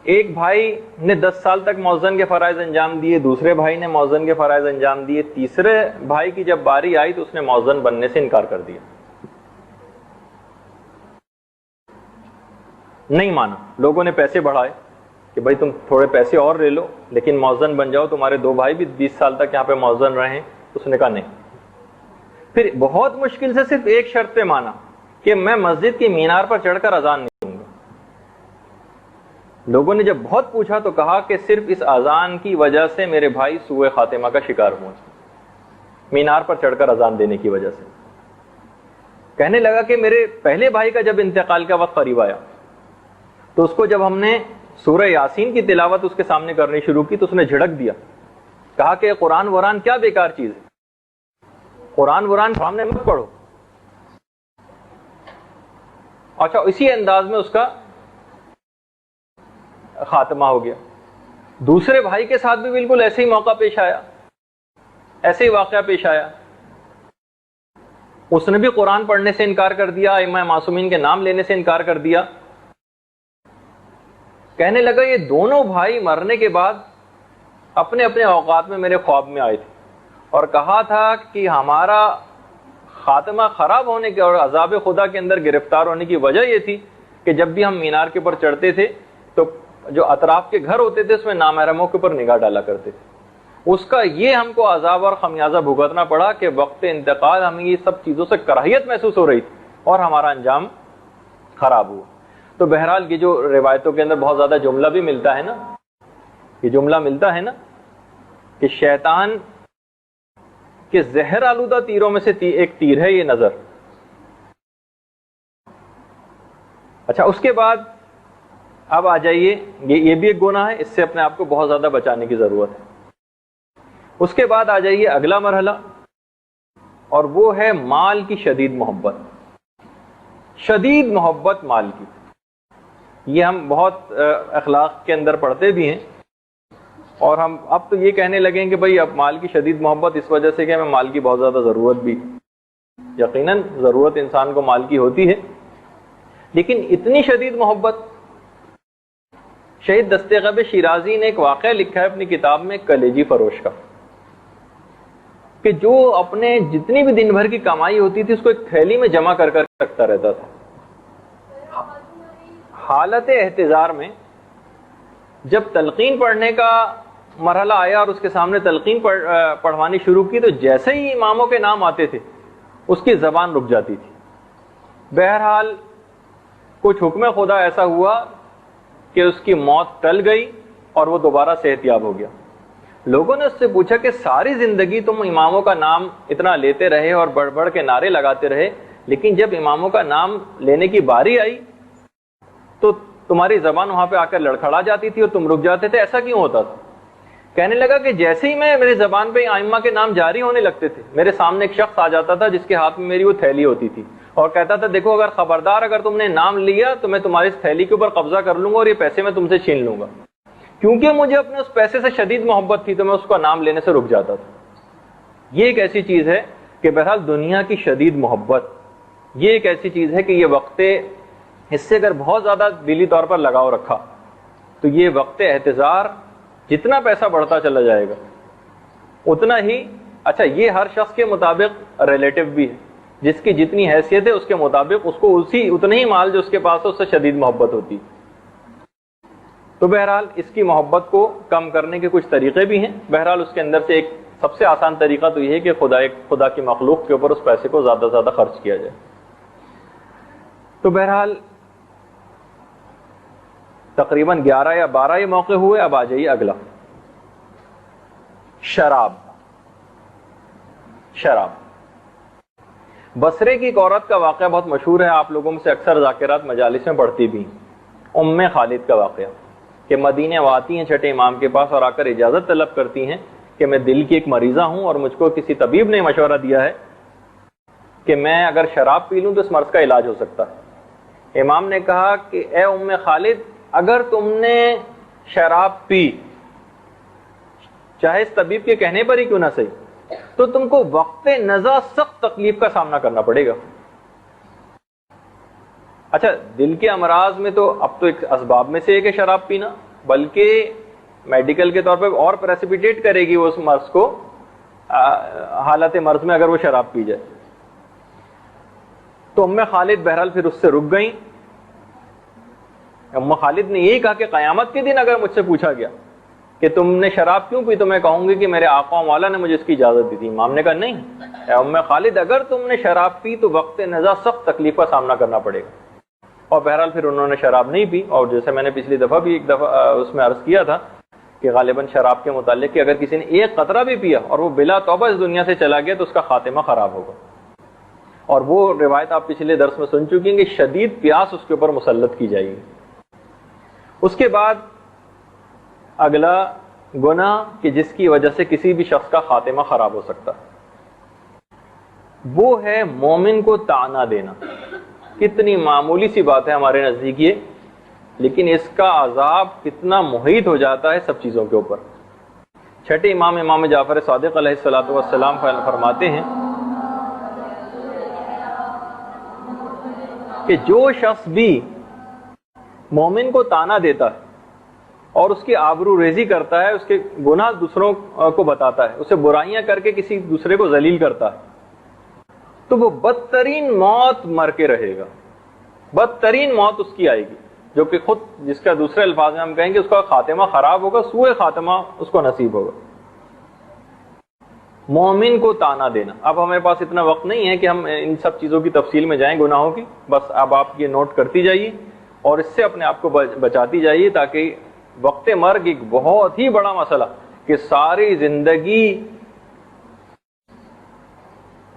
ایک بھائی نے 10 سال تک مؤذن کے فرائض انجام دیے، دوسرے بھائی نے مؤذن کے فرائض انجام دیے، تیسرے بھائی کی جب باری آئی تو اس نے مؤذن بننے سے انکار کر دیا، نہیں مانا۔ لوگوں نے پیسے بڑھائے کہ بھائی تم تھوڑے پیسے اور لے لو لیکن مؤذن بن جاؤ، تمہارے 2 بھائی بھی 20 سال تک یہاں پہ مؤذن رہے ہیں۔ اس نے کہا نہیں۔ پھر بہت مشکل سے صرف ایک شرط پہ مانا کہ میں مسجد کی مینار پر چڑھ کر اذان نہیں دوں گا۔ لوگوں نے جب بہت پوچھا تو کہا کہ صرف اس اذان کی وجہ سے میرے بھائی سوء خاتمہ کا شکار ہوئے، مینار پر چڑھ کر اذان دینے کی وجہ سے۔ کہنے لگا کہ میرے پہلے بھائی کا جب انتقال کا وقت قریب آیا تو اس کو جب ہم نے سورہ یاسین کی تلاوت اس کے سامنے کرنی شروع کی تو اس نے جھڑک دیا، کہا کہ قرآن وران کیا بیکار چیز ہے، قرآن وران سامنے مت پڑھو۔ اچھا، اسی انداز میں اس کا خاتمہ ہو گیا۔ دوسرے بھائی کے ساتھ بھی بالکل ایسے ہی موقع پیش آیا، ایسے ہی واقعہ پیش آیا۔ اس نے بھی قرآن پڑھنے سے انکار کر دیا، ائمہ معصومین کے نام لینے سے انکار کر دیا۔ کہنے لگا یہ دونوں بھائی مرنے کے بعد اپنے اپنے اوقات میں میرے خواب میں آئے تھے اور کہا تھا کہ ہمارا خاتمہ خراب ہونے کے اور عذاب خدا کے اندر گرفتار ہونے کی وجہ یہ تھی کہ جب بھی ہم مینار کے اوپر چڑھتے تھے تو جو اطراف کے گھر ہوتے تھے اس میں نامحرموں کے اوپر نگاہ ڈالا کرتے تھے، اس کا یہ ہم کو عذاب اور خمیازہ بھگتنا پڑا کہ وقت انتقال ہمیں یہ سب چیزوں سے کراہیت محسوس ہو رہی تھی اور ہمارا انجام خراب ہوا۔ تو بہرحال یہ جو روایتوں کے اندر بہت زیادہ جملہ بھی ملتا ہے نا، یہ جملہ ملتا ہے نا کہ شیطان کے زہر آلودہ تیروں میں سے ایک تیر ہے یہ نظر۔ اچھا، اس کے بعد اب آ جائیے، یہ بھی ایک گناہ ہے، اس سے اپنے آپ کو بہت زیادہ بچانے کی ضرورت ہے۔ اس کے بعد آ جائیے اگلا مرحلہ، اور وہ ہے مال کی شدید محبت۔ شدید محبت مال کی، یہ ہم بہت اخلاق کے اندر پڑھتے بھی ہیں، اور ہم اب تو یہ کہنے لگیں کہ بھئی اب مال کی شدید محبت اس وجہ سے کہ ہمیں مال کی بہت زیادہ ضرورت بھی، یقیناً ضرورت انسان کو مال کی ہوتی ہے، لیکن اتنی شدید محبت۔ شہید دستغیب شیرازی نے ایک واقعہ لکھا ہے اپنی کتاب میں کلیجی فروش کا، کہ جو اپنے جتنی بھی دن بھر کی کمائی ہوتی تھی اس کو ایک تھیلی میں جمع کر کر رکھتا رہتا تھا۔ حالت احتضار میں جب تلقین پڑھنے کا مرحلہ آیا اور اس کے سامنے تلقین پڑھوانی شروع کی تو جیسے ہی اماموں کے نام آتے تھے اس کی زبان رک جاتی تھی۔ بہرحال کچھ حکم خدا ایسا ہوا کہ اس کی موت ٹل گئی اور وہ دوبارہ صحت یاب ہو گیا۔ لوگوں نے اس سے پوچھا کہ ساری زندگی تم اماموں کا نام اتنا لیتے رہے اور بڑھ بڑھ کے نعرے لگاتے رہے، لیکن جب اماموں کا نام لینے کی باری آئی تو تمہاری زبان وہاں پہ آ کر لڑکھڑا جاتی تھی اور تم رک جاتے تھے، ایسا کیوں ہوتا تھا؟ کہنے لگا کہ جیسے ہی میری زبان پہ ائمہ کے نام جاری ہونے لگتے تھے میرے سامنے ایک شخص آ جاتا تھا جس کے ہاتھ میں میری وہ تھیلی ہوتی تھی اور کہتا تھا دیکھو اگر خبردار اگر تم نے نام لیا تو میں تمہاری اس تھیلی کے اوپر قبضہ کر لوں گا اور یہ پیسے میں تم سے چھین لوں گا۔ کیونکہ مجھے اپنے اس پیسے سے شدید محبت تھی تو میں اس کا نام لینے سے رک جاتا تھا۔ یہ ایک ایسی چیز ہے کہ بہرحال دنیا کی شدید محبت، یہ ایک ایسی چیز ہے کہ یہ وقت اس سے اگر بہت زیادہ دلی طور پر لگاؤ رکھا تو یہ وقت احتضار جتنا پیسا بڑھتا چلا جائے گا اتنا ہی اچھا، یہ ہر شخص کے مطابق ریلیٹو بھی ہے، جس کی جتنی حیثیت ہے اس کے مطابق اس کو اتنے ہی مال جو اس کے پاس ہے اس سے شدید محبت ہوتی۔ تو تو بہرحال اس کی محبت کو کم کرنے کے کچھ طریقے بھی ہیں. بہرحال اس کے اندر سے ایک سب سے آسان طریقہ تو یہ ہے کہ خدا کی مخلوق کے اوپر اس پیسے کو زیادہ سے زیادہ خرچ کیا جائے. تو بہرحال تقریباً 11 یا 12 یہ موقع ہوئے. اب آ جائیے اگلا، شراب. بصرے کی ایک عورت کا واقعہ بہت مشہور ہے، آپ لوگوں میں سے اکثر ذاکرات مجالس میں پڑھتی بھی ہیں. ام خالد کا واقعہ کہ مدینے وہ آتی ہیں چھٹے امام کے پاس اور آ کر اجازت طلب کرتی ہیں کہ میں دل کی ایک مریضہ ہوں اور مجھ کو کسی طبیب نے مشورہ دیا ہے کہ میں اگر شراب پی لوں تو اس مرض کا علاج ہو سکتا ہے. امام نے کہا کہ اے ام خالد، اگر تم نے شراب پی، چاہے اس طبیب کے کہنے پر ہی کیوں نہ صحیح، تو تم کو وقت نزا سخت تکلیف کا سامنا کرنا پڑے گا. اچھا، دل کے امراض میں تو اب تو ایک اسباب میں سے ایک ہے شراب پینا، بلکہ میڈیکل کے طور پہ اور پریسیپیٹیٹ کرے گی وہ اس مرض کو، حالت مرض میں اگر وہ شراب پی جائے. تو ام خالد بہرحال پھر اس سے رک گئیں. ام خالد نے یہی کہا کہ قیامت کے دن اگر مجھ سے پوچھا گیا کہ تم نے شراب کیوں پی تو میں کہوں گی کہ میرے آقا و مولا نے مجھے اس کی اجازت دی تھی. امام نے کہا نہیں اے ام خالد، اگر تم نے شراب پی تو وقت نزا سخت تکلیف کا سامنا کرنا پڑے گا. اور بہرحال پھر انہوں نے شراب نہیں پی. اور جیسے میں نے پچھلی دفعہ بھی ایک دفعہ اس میں عرض کیا تھا کہ غالباً شراب کے متعلق کہ اگر کسی نے ایک قطرہ بھی پیا اور وہ بلا توبہ اس دنیا سے چلا گیا تو اس کا خاتمہ خراب ہوگا. اور وہ روایت آپ پچھلے درس میں سن چکی ہیں کہ شدید پیاس اس کے اوپر مسلط کی جائے گی. اس کے بعد اگلا گناہ کہ جس کی وجہ سے کسی بھی شخص کا خاتمہ خراب ہو سکتا وہ ہے مومن کو طعنہ دینا. کتنی معمولی سی بات ہے ہمارے نزدیک یہ، لیکن اس کا عذاب کتنا محیط ہو جاتا ہے سب چیزوں کے اوپر. چھٹے امام جعفر صادق علیہ الصلوۃ والسلام فرماتے ہیں کہ جو شخص بھی مومن کو طعنہ دیتا ہے اور اس کی آبرو ریزی کرتا ہے، اس کے گناہ دوسروں کو بتاتا ہے، اسے برائیاں کر کے کسی دوسرے کو ذلیل کرتا ہے، تو وہ بدترین موت مر کے رہے گا. بدترین موت اس کی آئے گی، جو کہ خود جس کا دوسرے الفاظ میں ہم کہیں گے اس کا خاتمہ خراب ہوگا، سوء خاتمہ اس کو نصیب ہوگا. مومن کو طعنہ دینا. اب ہمارے پاس اتنا وقت نہیں ہے کہ ہم ان سب چیزوں کی تفصیل میں جائیں گناہوں کی، بس اب آپ یہ نوٹ کرتی جائیے اور اس سے اپنے آپ کو بچاتی جائیے، تاکہ وقت مرگ ایک بہت ہی بڑا مسئلہ کہ ساری زندگی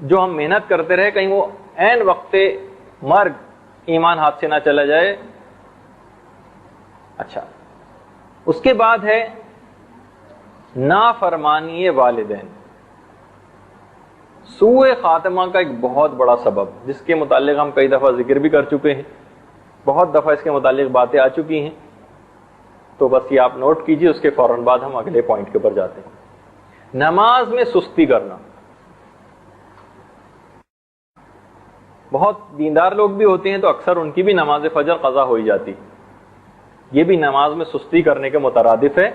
جو ہم محنت کرتے رہے کہیں وہ عین وقت مرگ ایمان ہاتھ سے نہ چلا جائے. اچھا، اس کے بعد ہے نافرمانی والدین. سوء خاتمہ کا ایک بہت بڑا سبب جس کے متعلق ہم کئی دفعہ ذکر بھی کر چکے ہیں، بہت دفعہ اس کے متعلق باتیں آ چکی ہیں. تو بس یہ آپ نوٹ کیجئے، اس کے فوراً بعد ہم اگلے پوائنٹ کے اوپر جاتے ہیں. نماز میں سستی کرنا. بہت دیندار لوگ بھی ہوتے ہیں تو اکثر ان کی بھی نماز فجر قضا ہو ہی جاتی. یہ بھی نماز میں سستی کرنے کے مترادف ہے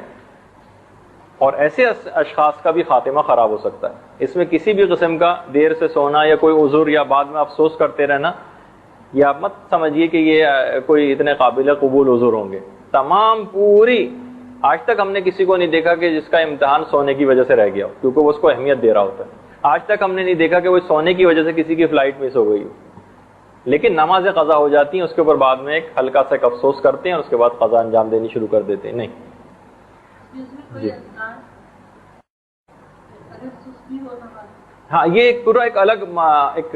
اور ایسے اشخاص کا بھی خاتمہ خراب ہو سکتا ہے. اس میں کسی بھی قسم کا دیر سے سونا یا کوئی عذر یا بعد میں افسوس کرتے رہنا، یہ آپ مت سمجھیے کہ یہ کوئی اتنے قابل قبول عذر ہوں گے. تمام پوری آج تک ہم نے کسی کو نہیں دیکھا کہ جس کا امتحان سونے کی وجہ سے رہ گیا ہو، کیونکہ وہ اس کو اہمیت دے رہا ہوتا ہے. آج تک ہم نے نہیں دیکھا کہ وہ سونے کی وجہ سے کسی کی فلائٹ مس ہو گئی ہو، لیکن نمازیں قضا ہو جاتی ہیں، اس کے اوپر بعد میں ایک ہلکا سا افسوس کرتے ہیں اور اس کے بعد قضا انجام دینی شروع کر دیتے ہیں. نہیں جی ہاں، یہ ایک پورا ایک الگ ایک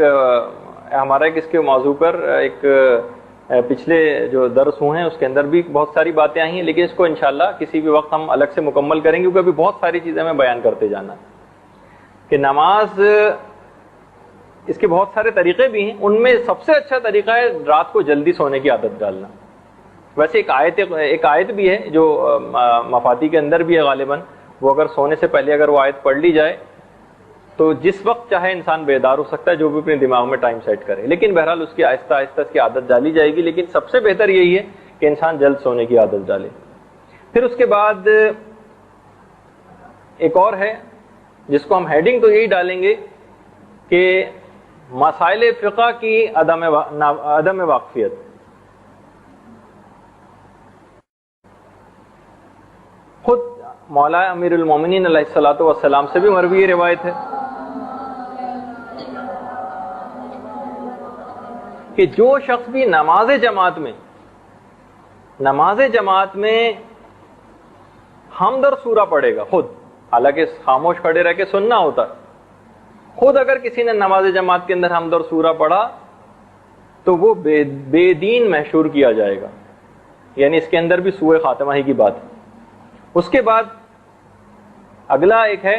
ہمارا اس کے موضوع پر ایک پچھلے جو درس ہوئے ہیں اس کے اندر بھی بہت ساری باتیں آئی ہیں، لیکن اس کو انشاءاللہ کسی بھی وقت ہم الگ سے مکمل کریں گے، کیونکہ ابھی بہت ساری چیزیں ہمیں بیان کرتے جانا ہے کہ نماز اس کے بہت سارے طریقے بھی ہیں. ان میں سب سے اچھا طریقہ ہے رات کو جلدی سونے کی عادت ڈالنا. ویسے ایک آیت بھی ہے جو مفاتی کے اندر بھی ہے غالباً، وہ اگر سونے سے پہلے اگر وہ آیت پڑھ لی جائے تو جس وقت چاہے انسان بیدار ہو سکتا ہے، جو بھی اپنے دماغ میں ٹائم سیٹ کرے. لیکن بہرحال اس کی آہستہ آہستہ اس کی عادت ڈالی جائے گی، لیکن سب سے بہتر یہی ہے کہ انسان جلد سونے کی عادت ڈالے. پھر اس کے بعد ایک اور ہے جس کو ہم ہیڈنگ تو یہی ڈالیں گے کہ مسائل فقہ کی عدم واقفیت. مولا امیر المومنین علیہ الصلوۃ والسلام سے بھی مروی روایت ہے کہ جو شخص بھی نماز جماعت میں حمد اور سورہ پڑھے گا خود، حالانکہ خاموش کھڑے رہ کے سننا ہوتا، خود اگر کسی نے نماز جماعت کے اندر حمد اور سورہ پڑھا تو وہ بے دین محشور کیا جائے گا، یعنی اس کے اندر بھی سوء خاتمہ ہی کی بات ہے۔ اس کے بعد اگلا ایک ہے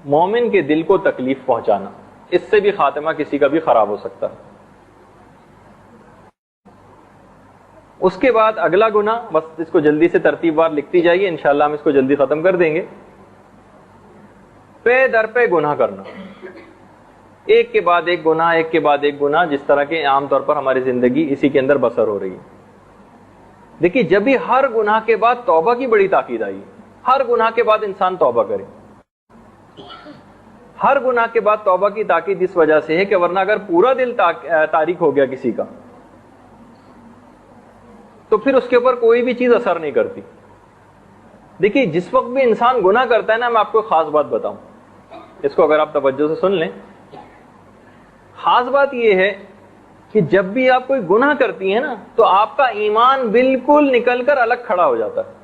مومن کے دل کو تکلیف پہنچانا، اس سے بھی خاتمہ کسی کا بھی خراب ہو سکتا ہے۔ اس کے بعد اگلا گناہ، بس اس کو جلدی سے ترتیب وار لکھتی جائیے، انشاءاللہ ہم اس کو جلدی ختم کر دیں گے۔ پے در پہ گناہ کرنا، ایک کے بعد ایک گناہ، ایک کے بعد ایک گناہ، جس طرح کے عام طور پر ہماری زندگی اسی کے اندر بسر ہو رہی ہے۔ دیکھیے جب بھی ہر گناہ کے بعد توبہ کی بڑی تاکید آئی، ہر گناہ کے بعد انسان توبہ کرے، ہر گناہ کے بعد توبہ کی تاکید اس وجہ سے ہے کہ ورنہ اگر پورا دل تاریک ہو گیا کسی کا تو پھر اس کے اوپر کوئی بھی چیز اثر نہیں کرتی۔ دیکھیے جس وقت بھی انسان گناہ کرتا ہے نا، میں آپ کو خاص بات بتاؤں، اس کو اگر آپ توجہ سے سن لیں، خاص بات یہ ہے کہ جب بھی آپ کوئی گناہ کرتی ہیں نا تو آپ کا ایمان بالکل نکل کر الگ کھڑا ہو جاتا ہے،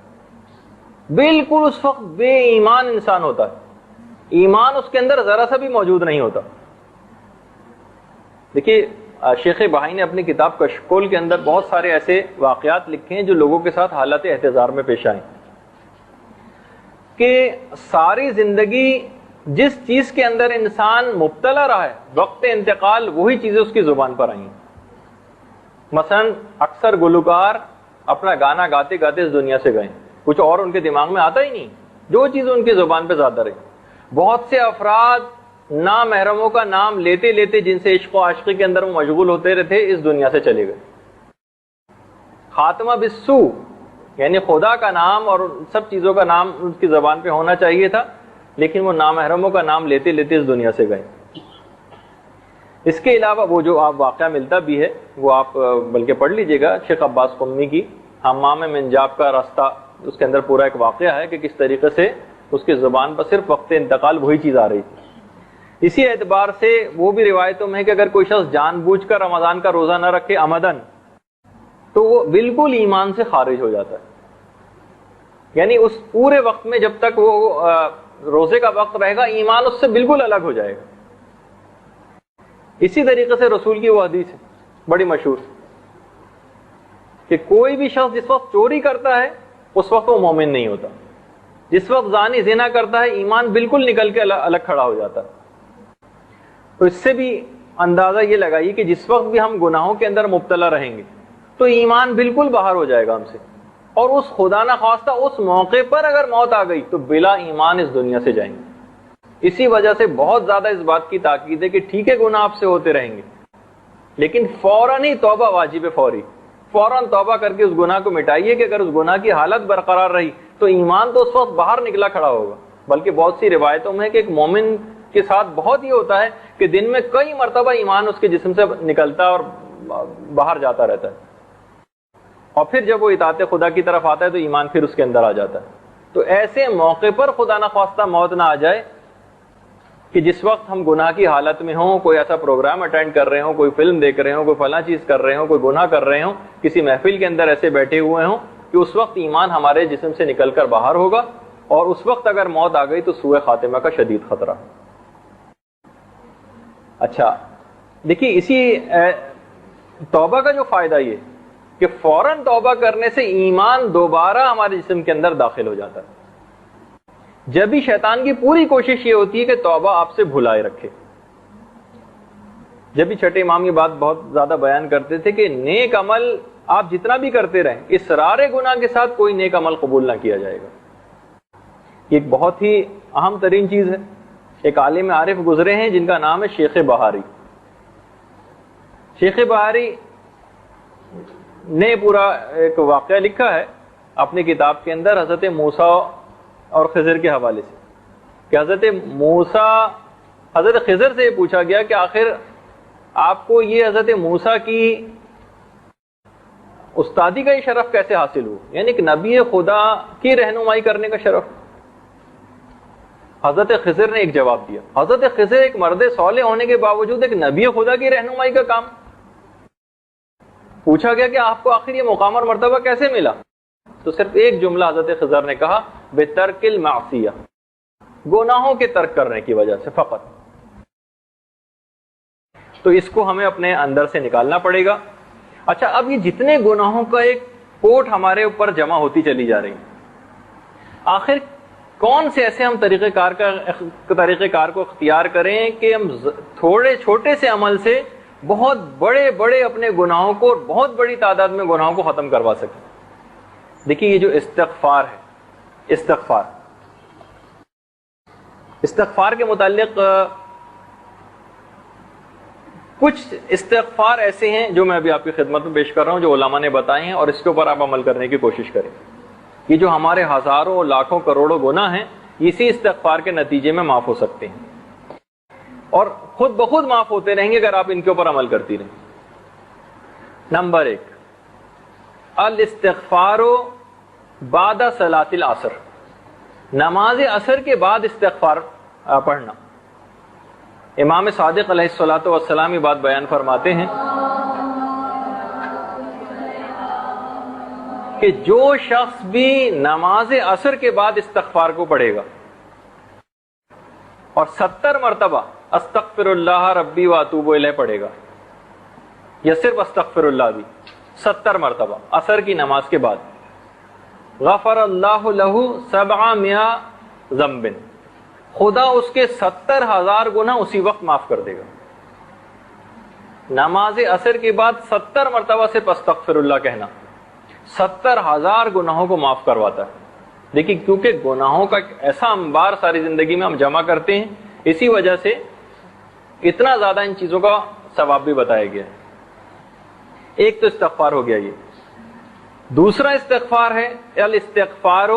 بالکل اس وقت بے ایمان انسان ہوتا ہے، ایمان اس کے اندر ذرا سا بھی موجود نہیں ہوتا۔ دیکھیے شیخ بہائی نے اپنی کتاب کشکول کے اندر بہت سارے ایسے واقعات لکھے ہیں جو لوگوں کے ساتھ حالت احتضار میں پیش آئے، کہ ساری زندگی جس چیز کے اندر انسان مبتلا رہا ہے، وقت انتقال وہی چیزیں اس کی زبان پر آئیں۔ مثلا اکثر گلوکار اپنا گانا گاتے گاتے اس دنیا سے گئے، کچھ اور ان کے دماغ میں آتا ہی نہیں، جو چیز ان کی زبان پہ زیادہ رہی۔ بہت سے افراد نامحرموں کا نام لیتے لیتے جن سے عشق و عاشقی کے اندر وہ مشغول ہوتے رہے اس دنیا سے چلے گئے۔ خاتمہ بالسو، یعنی خدا کا نام اور سب چیزوں کا نام ان کی زبان پہ ہونا چاہیے تھا، لیکن وہ نامحرموں کا نام لیتے لیتے اس دنیا سے گئے۔ اس کے علاوہ وہ جو آپ واقعہ ملتا بھی ہے وہ آپ بلکہ پڑھ لیجئے گا، شیخ عباس قمی کی حمام منجاب کا راستہ، اس کے اندر پورا ایک واقعہ ہے کہ کس طریقے سے اس کی زبان پر صرف وقت انتقال وہی چیز آ رہی تھی۔ اسی اعتبار سے وہ بھی روایتوں میں ہے کہ اگر کوئی شخص جان بوجھ کر رمضان کا روزہ نہ رکھے عمدن تو وہ بالکل ایمان سے خارج ہو جاتا ہے، یعنی اس پورے وقت میں جب تک وہ روزے کا وقت رہے گا ایمان اس سے بالکل الگ ہو جائے گا۔ اسی طریقے سے رسول کی وہ حدیث ہے بڑی مشہور کہ کوئی بھی شخص جس وقت چوری کرتا ہے اس وقت وہ مومن نہیں ہوتا، جس وقت زانی زنا کرتا ہے ایمان بالکل نکل کے الگ کھڑا ہو جاتا ہے۔ تو اس سے بھی اندازہ یہ لگائیے کہ جس وقت بھی ہم گناہوں کے اندر مبتلا رہیں گے تو ایمان بالکل باہر ہو جائے گا ہم سے، اور اس خدا نہ خواستہ اس موقع پر اگر موت آ گئی تو بلا ایمان اس دنیا سے جائیں گے۔ اسی وجہ سے بہت زیادہ اس بات کی تاکید ہے کہ ٹھیک ہے گناہ آپ سے ہوتے رہیں گے، لیکن فوراً ہی توبہ واجب فوری، فوراً توبہ کر کے اس گناہ کو مٹائیے کہ اگر اس گناہ کی حالت برقرار رہی تو ایمان تو اس وقت باہر نکلا کھڑا ہوگا۔ بلکہ بہت سی روایتوں میں کہ ایک مومن کے ساتھ بہت یہ ہوتا ہے کہ دن میں کئی مرتبہ ایمان اس کے جسم سے نکلتا اور باہر جاتا رہتا ہے، اور پھر جب وہ اطاعت خدا کی طرف آتا ہے تو ایمان پھر اس کے اندر آ جاتا ہے۔ تو ایسے موقع پر خدا نہ خواستہ موت نہ آ جائے کہ جس وقت ہم گناہ کی حالت میں ہوں، کوئی ایسا پروگرام اٹینڈ کر رہے ہوں، کوئی فلم دیکھ رہے ہوں، کوئی فلاں چیز کر رہے ہوں، کوئی گناہ کر رہے ہوں، کسی محفل کے اندر ایسے بیٹھے ہوئے ہوں کہ اس وقت ایمان ہمارے جسم سے نکل کر باہر ہوگا، اور اس وقت اگر موت آ گئی تو سوء خاتمہ کا شدید خطرہ۔ اچھا دیکھیے اسی توبہ کا جو فائدہ یہ کہ فوراً توبہ کرنے سے ایمان دوبارہ ہمارے جسم کے اندر داخل ہو جاتا ہے۔ جب بھی شیطان کی پوری کوشش یہ ہوتی ہے کہ توبہ آپ سے بھلائے رکھے۔ جب بھی چھٹے امام یہ بات بہت زیادہ بیان کرتے تھے کہ نیک عمل آپ جتنا بھی کرتے رہیں، اصرار گناہ کے ساتھ کوئی نیک عمل قبول نہ کیا جائے گا۔ یہ ایک بہت ہی اہم ترین چیز ہے۔ ایک عالم عارف گزرے ہیں جن کا نام ہے شیخ بہاری۔ شیخ بہاری نے پورا ایک واقعہ لکھا ہے اپنی کتاب کے اندر حضرت موسیٰ اور خضر کے حوالے سے، کہ حضرت خضر سے یہ پوچھا گیا کہ آخر آپ کو یہ حضرت موسیٰ کی استادی کا یہ شرف کیسے حاصل ہوا، یعنی کہ نبی خدا کی رہنمائی کرنے کا شرف۔ حضرت خضر نے ایک جواب دیا. حضرت خضر ایک مرد صالح ہونے کے باوجود ایک نبی خدا کی رہنمائی کا کام. پوچھا گیا کہ آپ کو آخر یہ مقام اور مرتبہ کیسے ملا؟ تو صرف ایک جملہ حضرت خضر نے کہا، بترک المعصیہ، گناہوں کے ترک کرنے کی وجہ سے فقط. تو اس کو ہمیں اپنے اندر سے نکالنا پڑے گا. اچھا، اب یہ جتنے گناہوں کا ایک کوٹ ہمارے اوپر جمع ہوتی چلی جا رہی ہے، آخر کون سے ایسے ہم طریقہ کار کو اختیار کریں کہ ہم تھوڑے چھوٹے سے عمل سے بہت بڑے بڑے اپنے گناہوں کو اور بہت بڑی تعداد میں گناہوں کو ختم کروا سکیں؟ دیکھیے، یہ جو استغفار ہے، استغفار کے متعلق کچھ استغفار ایسے ہیں جو میں ابھی آپ کی خدمت میں پیش کر رہا ہوں، جو علماء نے بتائے ہیں، اور اس کے اوپر آپ عمل کرنے کی کوشش کریں. یہ جو ہمارے ہزاروں لاکھوں کروڑوں گناہ ہیں، اسی استغفار کے نتیجے میں معاف ہو سکتے ہیں، اور خود بخود معاف ہوتے رہیں گے اگر آپ ان کے اوپر عمل کرتی رہیں. نمبر 1، الاستغفار بعد صلاۃ العصر، نماز عصر کے بعد استغفار پڑھنا. امام صادق علیہ الصلوۃ والسلام یہ بات بیان فرماتے ہیں کہ جو شخص بھی نماز عصر کے بعد استغفار کو پڑھے گا اور 70 مرتبہ استغفر اللہ ربی واتوب الیہ پڑھے گا، یا صرف استغفر اللہ بھی 70 مرتبہ عصر کی نماز کے بعد، غفر اللہ لہ 700 ذنب، خدا اس کے 70,000 گناہ اسی وقت معاف کر دے گا. نماز عصر کے بعد 70 مرتبہ صرف استغفر اللہ کہنا 70,000 گناہوں کو معاف کرواتا ہے. دیکھیے، کیونکہ گناہوں کا ایک ایسا انبار ساری زندگی میں ہم جمع کرتے ہیں، اسی وجہ سے اتنا زیادہ ان چیزوں کا ثواب بھی بتایا گیا ہے. ایک تو استغفار ہو گیا. یہ دوسرا استغفار ہے الاستغفار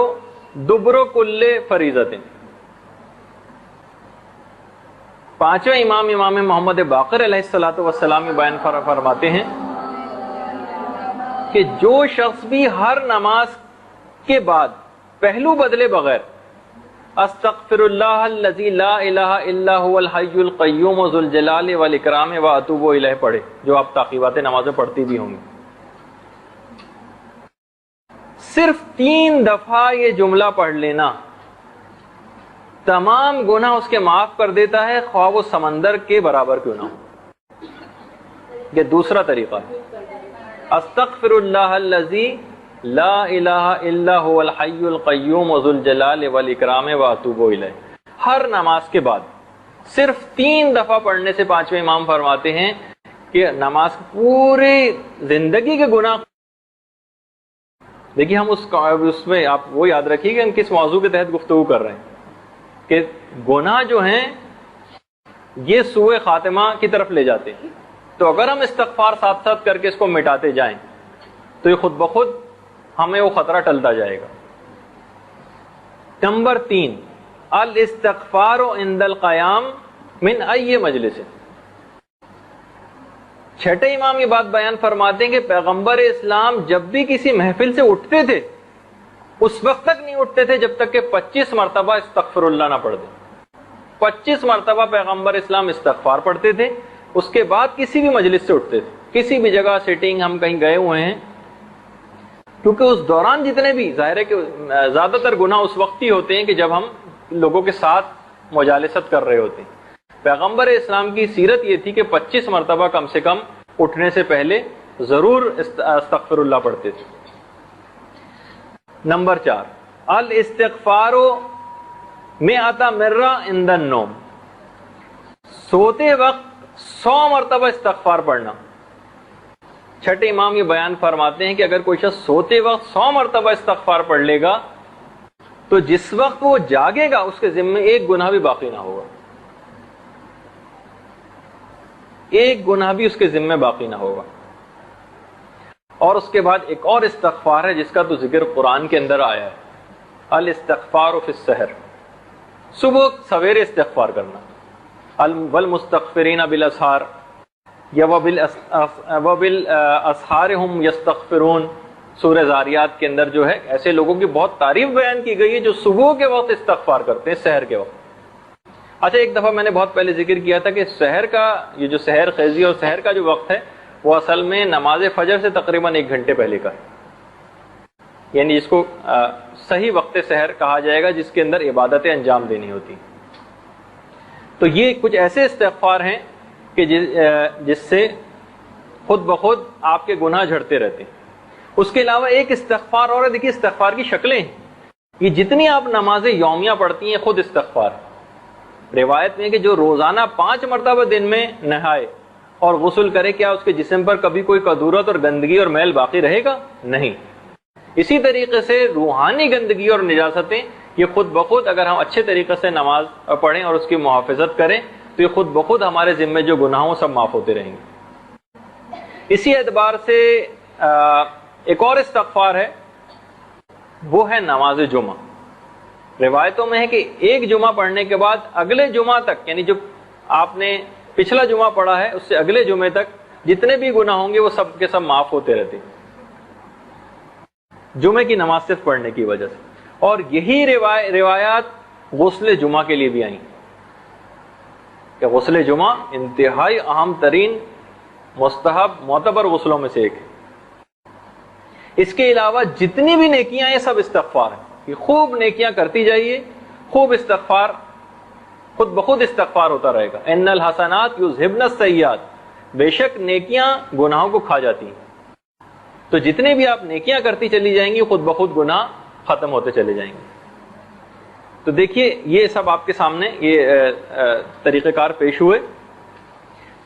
دبر کل فریضۃ. پانچویں امام محمد باقر علیہ الصلوۃ والسلام بیان فرماتے ہیں کہ جو شخص بھی ہر نماز کے بعد پہلو بدلے بغیر استغفر اللہ الذی لا الہ الا هو الحی القیوم ذو الجلال والاکرام واتوب الیہ پڑھے، جو آپ تعقیبات نمازیں پڑھتی بھی ہوں گے، صرف 3 دفعہ یہ جملہ پڑھ لینا تمام گناہ اس کے معاف کر دیتا ہے، خواہ وہ سمندر کے برابر کیوں نہ ہو. یہ دوسرا طریقہ ہے، استغفر اللہ الذی لا الہ الا هو الحی القیوم ذو الجلال والاکرام واتوب الیہ. ہر نماز کے بعد صرف 3 دفعہ پڑھنے سے پانچویں امام فرماتے ہیں کہ نماز پوری زندگی کے گناہ. دیکھیے، ہم اس میں آپ وہ یاد رکھیے کہ ہم کس موضوع کے تحت گفتگو کر رہے ہیں، کہ گناہ جو ہیں یہ سوء خاتمہ کی طرف لے جاتے ہیں. تو اگر ہم استغفار ساتھ ساتھ کر کے اس کو مٹاتے جائیں تو یہ خود بخود ہمیں وہ خطرہ ٹلتا جائے گا. نمبر 3، الاستغفار عند القیام من ای مجلس. چھٹے امام یہ بات بیان فرماتے ہیں کہ پیغمبر اسلام جب بھی کسی محفل سے اٹھتے تھے اس وقت تک نہیں اٹھتے تھے جب تک کہ 25 مرتبہ استغفر اللہ نہ پڑھ دیں. 25 مرتبہ پیغمبر اسلام استغفار پڑھتے تھے، اس کے بعد کسی بھی مجلس سے اٹھتے تھے. کسی بھی جگہ سیٹنگ ہم کہیں گئے ہوئے ہیں، کیونکہ اس دوران جتنے بھی ظاہر ہے کہ زیادہ تر گناہ اس وقت ہی ہوتے ہیں کہ جب ہم لوگوں کے ساتھ مجالست کر رہے ہوتے ہیں. پیغمبر اسلام کی سیرت یہ تھی کہ 25 مرتبہ کم سے کم اٹھنے سے پہلے ضرور استغفر اللہ پڑھتے تھے. نمبر 4، الاستغفار 100 مرہ عند النوم. سوتے وقت 100 مرتبہ استغفار پڑھنا. چھٹے امام یہ بیان فرماتے ہیں کہ اگر کوئی شخص سوتے وقت 100 مرتبہ استغفار پڑھ لے گا تو جس وقت وہ جاگے گا اس کے ذمے ایک گناہ بھی باقی نہ ہوگا. ایک گناہ بھی اس کے ذمے باقی نہ ہوگا. اور اس کے بعد ایک اور استغفار ہے جس کا تو ذکر قرآن کے اندر آیا ہے، الاستغفار فی السحر. صبح سویرے استغفار کرنا. والمستغفرین بالاسحار یا وبالاسحار هم یستغفرون. سورہ زاریات کے اندر جو ہے ایسے لوگوں کی بہت تعریف بیان کی گئی ہے جو صبح کے وقت استغفار کرتے ہیں، سحر کے وقت. اچھا، ایک دفعہ میں نے بہت پہلے ذکر کیا تھا کہ سحر کا یہ جو سحر خیزی اور سحر کا جو وقت ہے وہ اصل میں نماز فجر سے تقریباً 1 گھنٹے پہلے کا ہے، یعنی جس کو صحیح وقت سحر کہا جائے گا، جس کے اندر عبادتیں انجام دینی ہوتی. تو یہ کچھ ایسے استغفار ہیں کہ جس سے خود بخود آپ کے گناہ جھڑتے رہتے ہیں. اس کے علاوہ ایک استغفار اور دیکھیے، استغفار کی شکلیں ہیں. یہ جتنی آپ نمازیں یومیہ پڑھتی ہیں خود استغفار. روایت میں کہ جو روزانہ 5 مرتبہ دن میں نہائے اور غسل کرے، کیا اس کے جسم پر کبھی کوئی کدورت اور گندگی اور میل باقی رہے گا؟ نہیں. اسی طریقے سے روحانی گندگی اور نجاستیں یہ خود بخود اگر ہم اچھے طریقے سے نماز پڑھیں اور اس کی محافظت کریں تو یہ خود بخود ہمارے ذمے جو گناہ ہوں سب معاف ہوتے رہیں گے. اسی اعتبار سے ایک اور استغفار ہے، وہ ہے نماز جمعہ. روایتوں میں ہے کہ ایک جمعہ پڑھنے کے بعد اگلے جمعہ تک، یعنی جو آپ نے پچھلا جمعہ پڑھا ہے اس سے اگلے جمعے تک جتنے بھی گناہ ہوں گے وہ سب کے سب معاف ہوتے رہتے ہیں، جمعے کی نماز صرف پڑھنے کی وجہ سے. اور یہی روایات غسل جمعہ کے لیے بھی آئیں کہ غسل جمعہ انتہائی اہم ترین مستحب معتبر غسلوں میں سے ایک ہے. اس کے علاوہ جتنی بھی نیکیاں ہیں سب استغفار ہیں، کہ خوب نیکیاں کرتی جائیے، خوب استغفار، خود بخود استغفار ہوتا رہے گا. ان الحسنات یذھبن السیئات، بے شک نیکیاں گناہوں کو کھا جاتی ہیں. تو جتنے بھی آپ نیکیاں کرتی چلی جائیں گی خود بخود گناہ ختم ہوتے چلے جائیں گے. تو دیکھیے یہ سب آپ کے سامنے یہ طریقہ کار پیش ہوئے.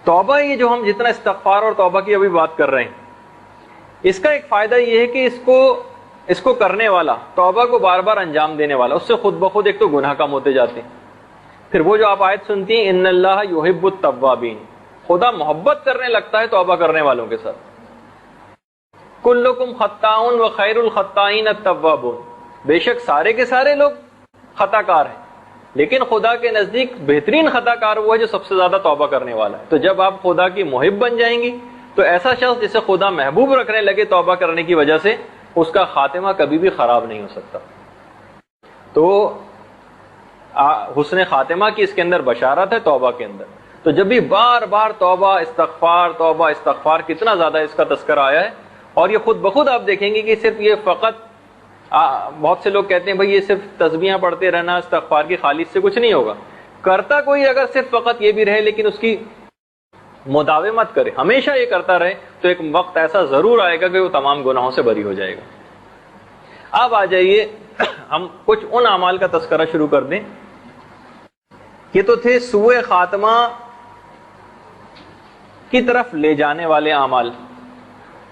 توبہ، یہ جو ہم جتنا استغفار اور توبہ کی ابھی بات کر رہے ہیں، اس کا ایک فائدہ یہ ہے کہ اس کو کرنے والا، توبہ کو بار بار انجام دینے والا، اس سے خود بخود ایک تو گناہ کم ہوتے جاتے ہیں. پھر وہ جو آپ آیت سنتی ہیں ان اللہ یحب التوابین، خدا محبت کرنے لگتا ہے توبہ کرنے والوں کے ساتھ. کلکم خطاؤن و خیر الخطائین التوابون، بے شک سارے کے سارے لوگ خطا کار ہیں لیکن خدا کے نزدیک بہترین خطا کار وہ ہے جو سب سے زیادہ توبہ کرنے والا ہے. تو جب آپ خدا کی محب بن جائیں گی تو ایسا شخص جسے خدا محبوب رکھنے لگے توبہ کرنے کی وجہ سے، اس کا خاتمہ کبھی بھی خراب نہیں ہو سکتا. تو حسن خاتمہ کی اس کے اندر بشارت ہے توبہ کے اندر. تو جب بھی بار بار توبہ استغفار، کتنا زیادہ اس کا تذکرہ آیا ہے. اور یہ خود بخود آپ دیکھیں گے کہ صرف یہ فقط بہت سے لوگ کہتے ہیں بھائی یہ صرف تسبیحاں پڑھتے رہنا استغفار کی خالص سے کچھ نہیں ہوگا. کرتا کوئی اگر صرف فقط یہ بھی رہے لیکن اس کی مداومت کرے، ہمیشہ یہ کرتا رہے، تو ایک وقت ایسا ضرور آئے گا کہ وہ تمام گناہوں سے بری ہو جائے گا. اب آ جائیے ہم کچھ ان اعمال کا تذکرہ شروع کر دیں. یہ تو تھے سوء خاتمہ کی طرف لے جانے والے اعمال.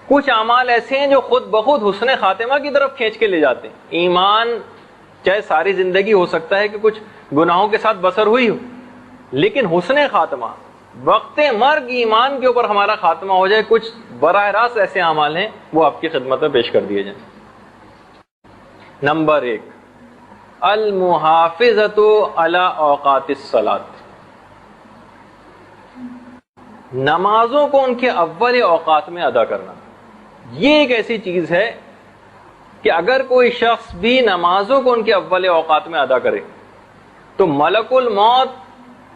کچھ اعمال ایسے ہیں جو خود بخود حسن خاتمہ کی طرف کھینچ کے لے جاتے ہیں. ایمان، چاہے ساری زندگی ہو سکتا ہے کہ کچھ گناہوں کے ساتھ بسر ہوئی ہو، لیکن حسن خاتمہ، وقت مرگ ایمان کے اوپر ہمارا خاتمہ ہو جائے، کچھ براہ راست ایسے اعمال ہیں وہ آپ کی خدمت میں پیش کر دیے جائیں. نمبر 1، المحافظۃ علی اوقات الصلاۃ، نمازوں کو ان کے اول اوقات میں ادا کرنا. یہ ایک ایسی چیز ہے کہ اگر کوئی شخص بھی نمازوں کو ان کے اول اوقات میں ادا کرے تو ملک الموت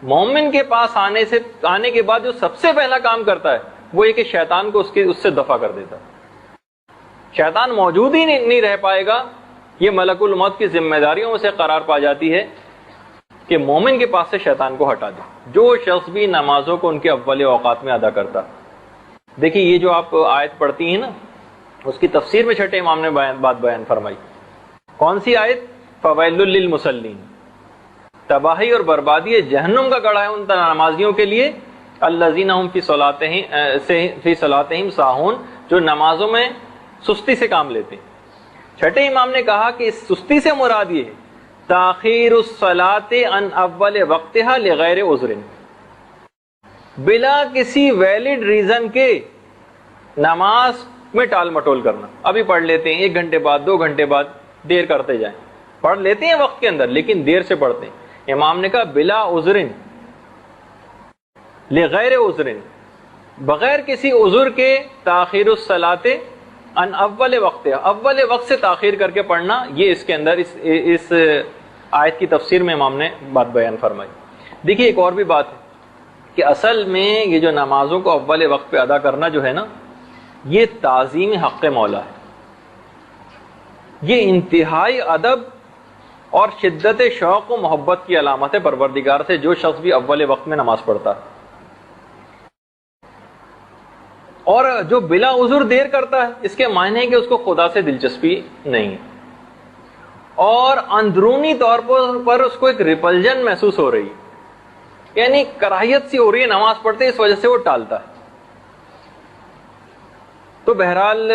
مومن کے پاس آنے کے بعد جو سب سے پہلا کام کرتا ہے وہ یہ کہ شیطان کو اس سے دفع کر دیتا ہے. شیطان موجود ہی نہیں رہ پائے گا. یہ ملک الموت کی ذمہ داریوں میں سے قرار پا جاتی ہے کہ مومن کے پاس سے شیطان کو ہٹا دے. جو شخص بھی نمازوں کو ان کے اول اوقات میں ادا کرتا. دیکھیے یہ جو آپ آیت پڑھتی ہیں نا، اس کی تفسیر میں چھٹے امام نے بات بیان فرمائی. کون سی آیت؟ فویل للمصلین، تباہی اور بربادی جہنم کا گڑھا ہے ان نمازیوں کے لیے، الذین هم فی صلاتہم ساہون، جو نمازوں میں سستی سے کام لیتے ہیں. چھٹے امام نے کہا کہ اس سستی سے مراد یہ ہے تاخیر الصلاۃ عن اول وقتها لغیر عذر، بلا کسی ویلڈ ریزن کے نماز میں ٹال مٹول کرنا. ابھی پڑھ لیتے ہیں 1 گھنٹے بعد، 2 گھنٹے بعد، دیر کرتے جائیں. پڑھ لیتے ہیں وقت کے اندر لیکن دیر سے پڑھتے ہیں. امام نے کہا بلا عذرن، لغیر عذرن، بغیر کسی عذر کے تاخیر الصلاۃ ان اول وقت، اول وقت سے تاخیر کر کے پڑھنا. یہ اس کے اندر اس آیت کی تفسیر میں امام نے بات بیان فرمائی. دیکھیے ایک اور بھی بات ہے کہ اصل میں یہ جو نمازوں کو اول وقت پہ ادا کرنا جو ہے نا، یہ تعظیم حق مولا ہے، یہ انتہائی ادب اور شدت شوق و محبت کی علامت ہے پروردگار سے جو شخص بھی اول وقت میں نماز پڑھتا ہے، اور جو بلا عذر دیر کرتا ہے اس کے معنی ہے کہ اس کو خدا سے دلچسپی نہیں ہے، اور اندرونی طور پر اس کو ایک ریپلجن محسوس ہو رہی ہے، یعنی کراہیت سی ہو رہی ہے نماز پڑھتے، اس وجہ سے وہ ٹالتا ہے۔ تو بہرحال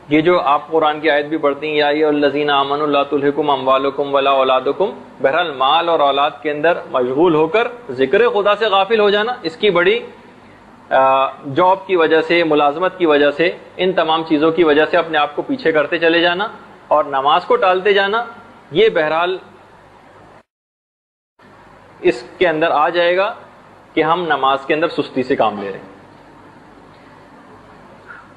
یہ جو آپ قرآن کی آیت بھی پڑھتی ہیں، یا ایھا الذین آمنوا لا تلھکم اموالکم ولا اولادکم، بہرحال مال اور اولاد کے اندر مشغول ہو کر ذکر خدا سے غافل ہو جانا، اس کی بڑی جاب کی وجہ سے، ملازمت کی وجہ سے، ان تمام چیزوں کی وجہ سے اپنے آپ کو پیچھے کرتے چلے جانا اور نماز کو ٹالتے جانا، یہ بہرحال اس کے اندر آ جائے گا کہ ہم نماز کے اندر سستی سے کام لے رہے ہیں۔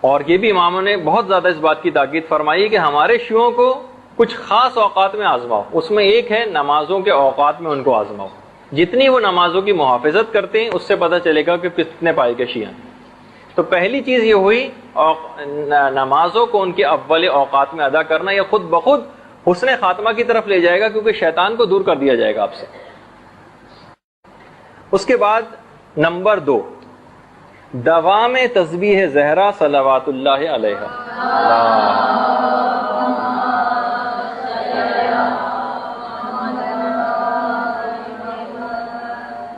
اور یہ بھی اماموں نے بہت زیادہ اس بات کی تاکید فرمائی کہ ہمارے شیوعوں کو کچھ خاص اوقات میں آزماؤ، اس میں ایک ہے نمازوں کے اوقات میں ان کو آزماؤ، جتنی وہ نمازوں کی محافظت کرتے ہیں اس سے پتہ چلے گا کہ کتنے پائے کے شیعہ ہیں۔ تو پہلی چیز یہ ہوئی نمازوں کو ان کے اول اوقات میں ادا کرنا، یہ خود بخود حسن خاتمہ کی طرف لے جائے گا کیونکہ شیطان کو دور کر دیا جائے گا آپ سے۔ اس کے بعد نمبر 2، دوام تسبیح زہرا صلوات اللہ علیہا۔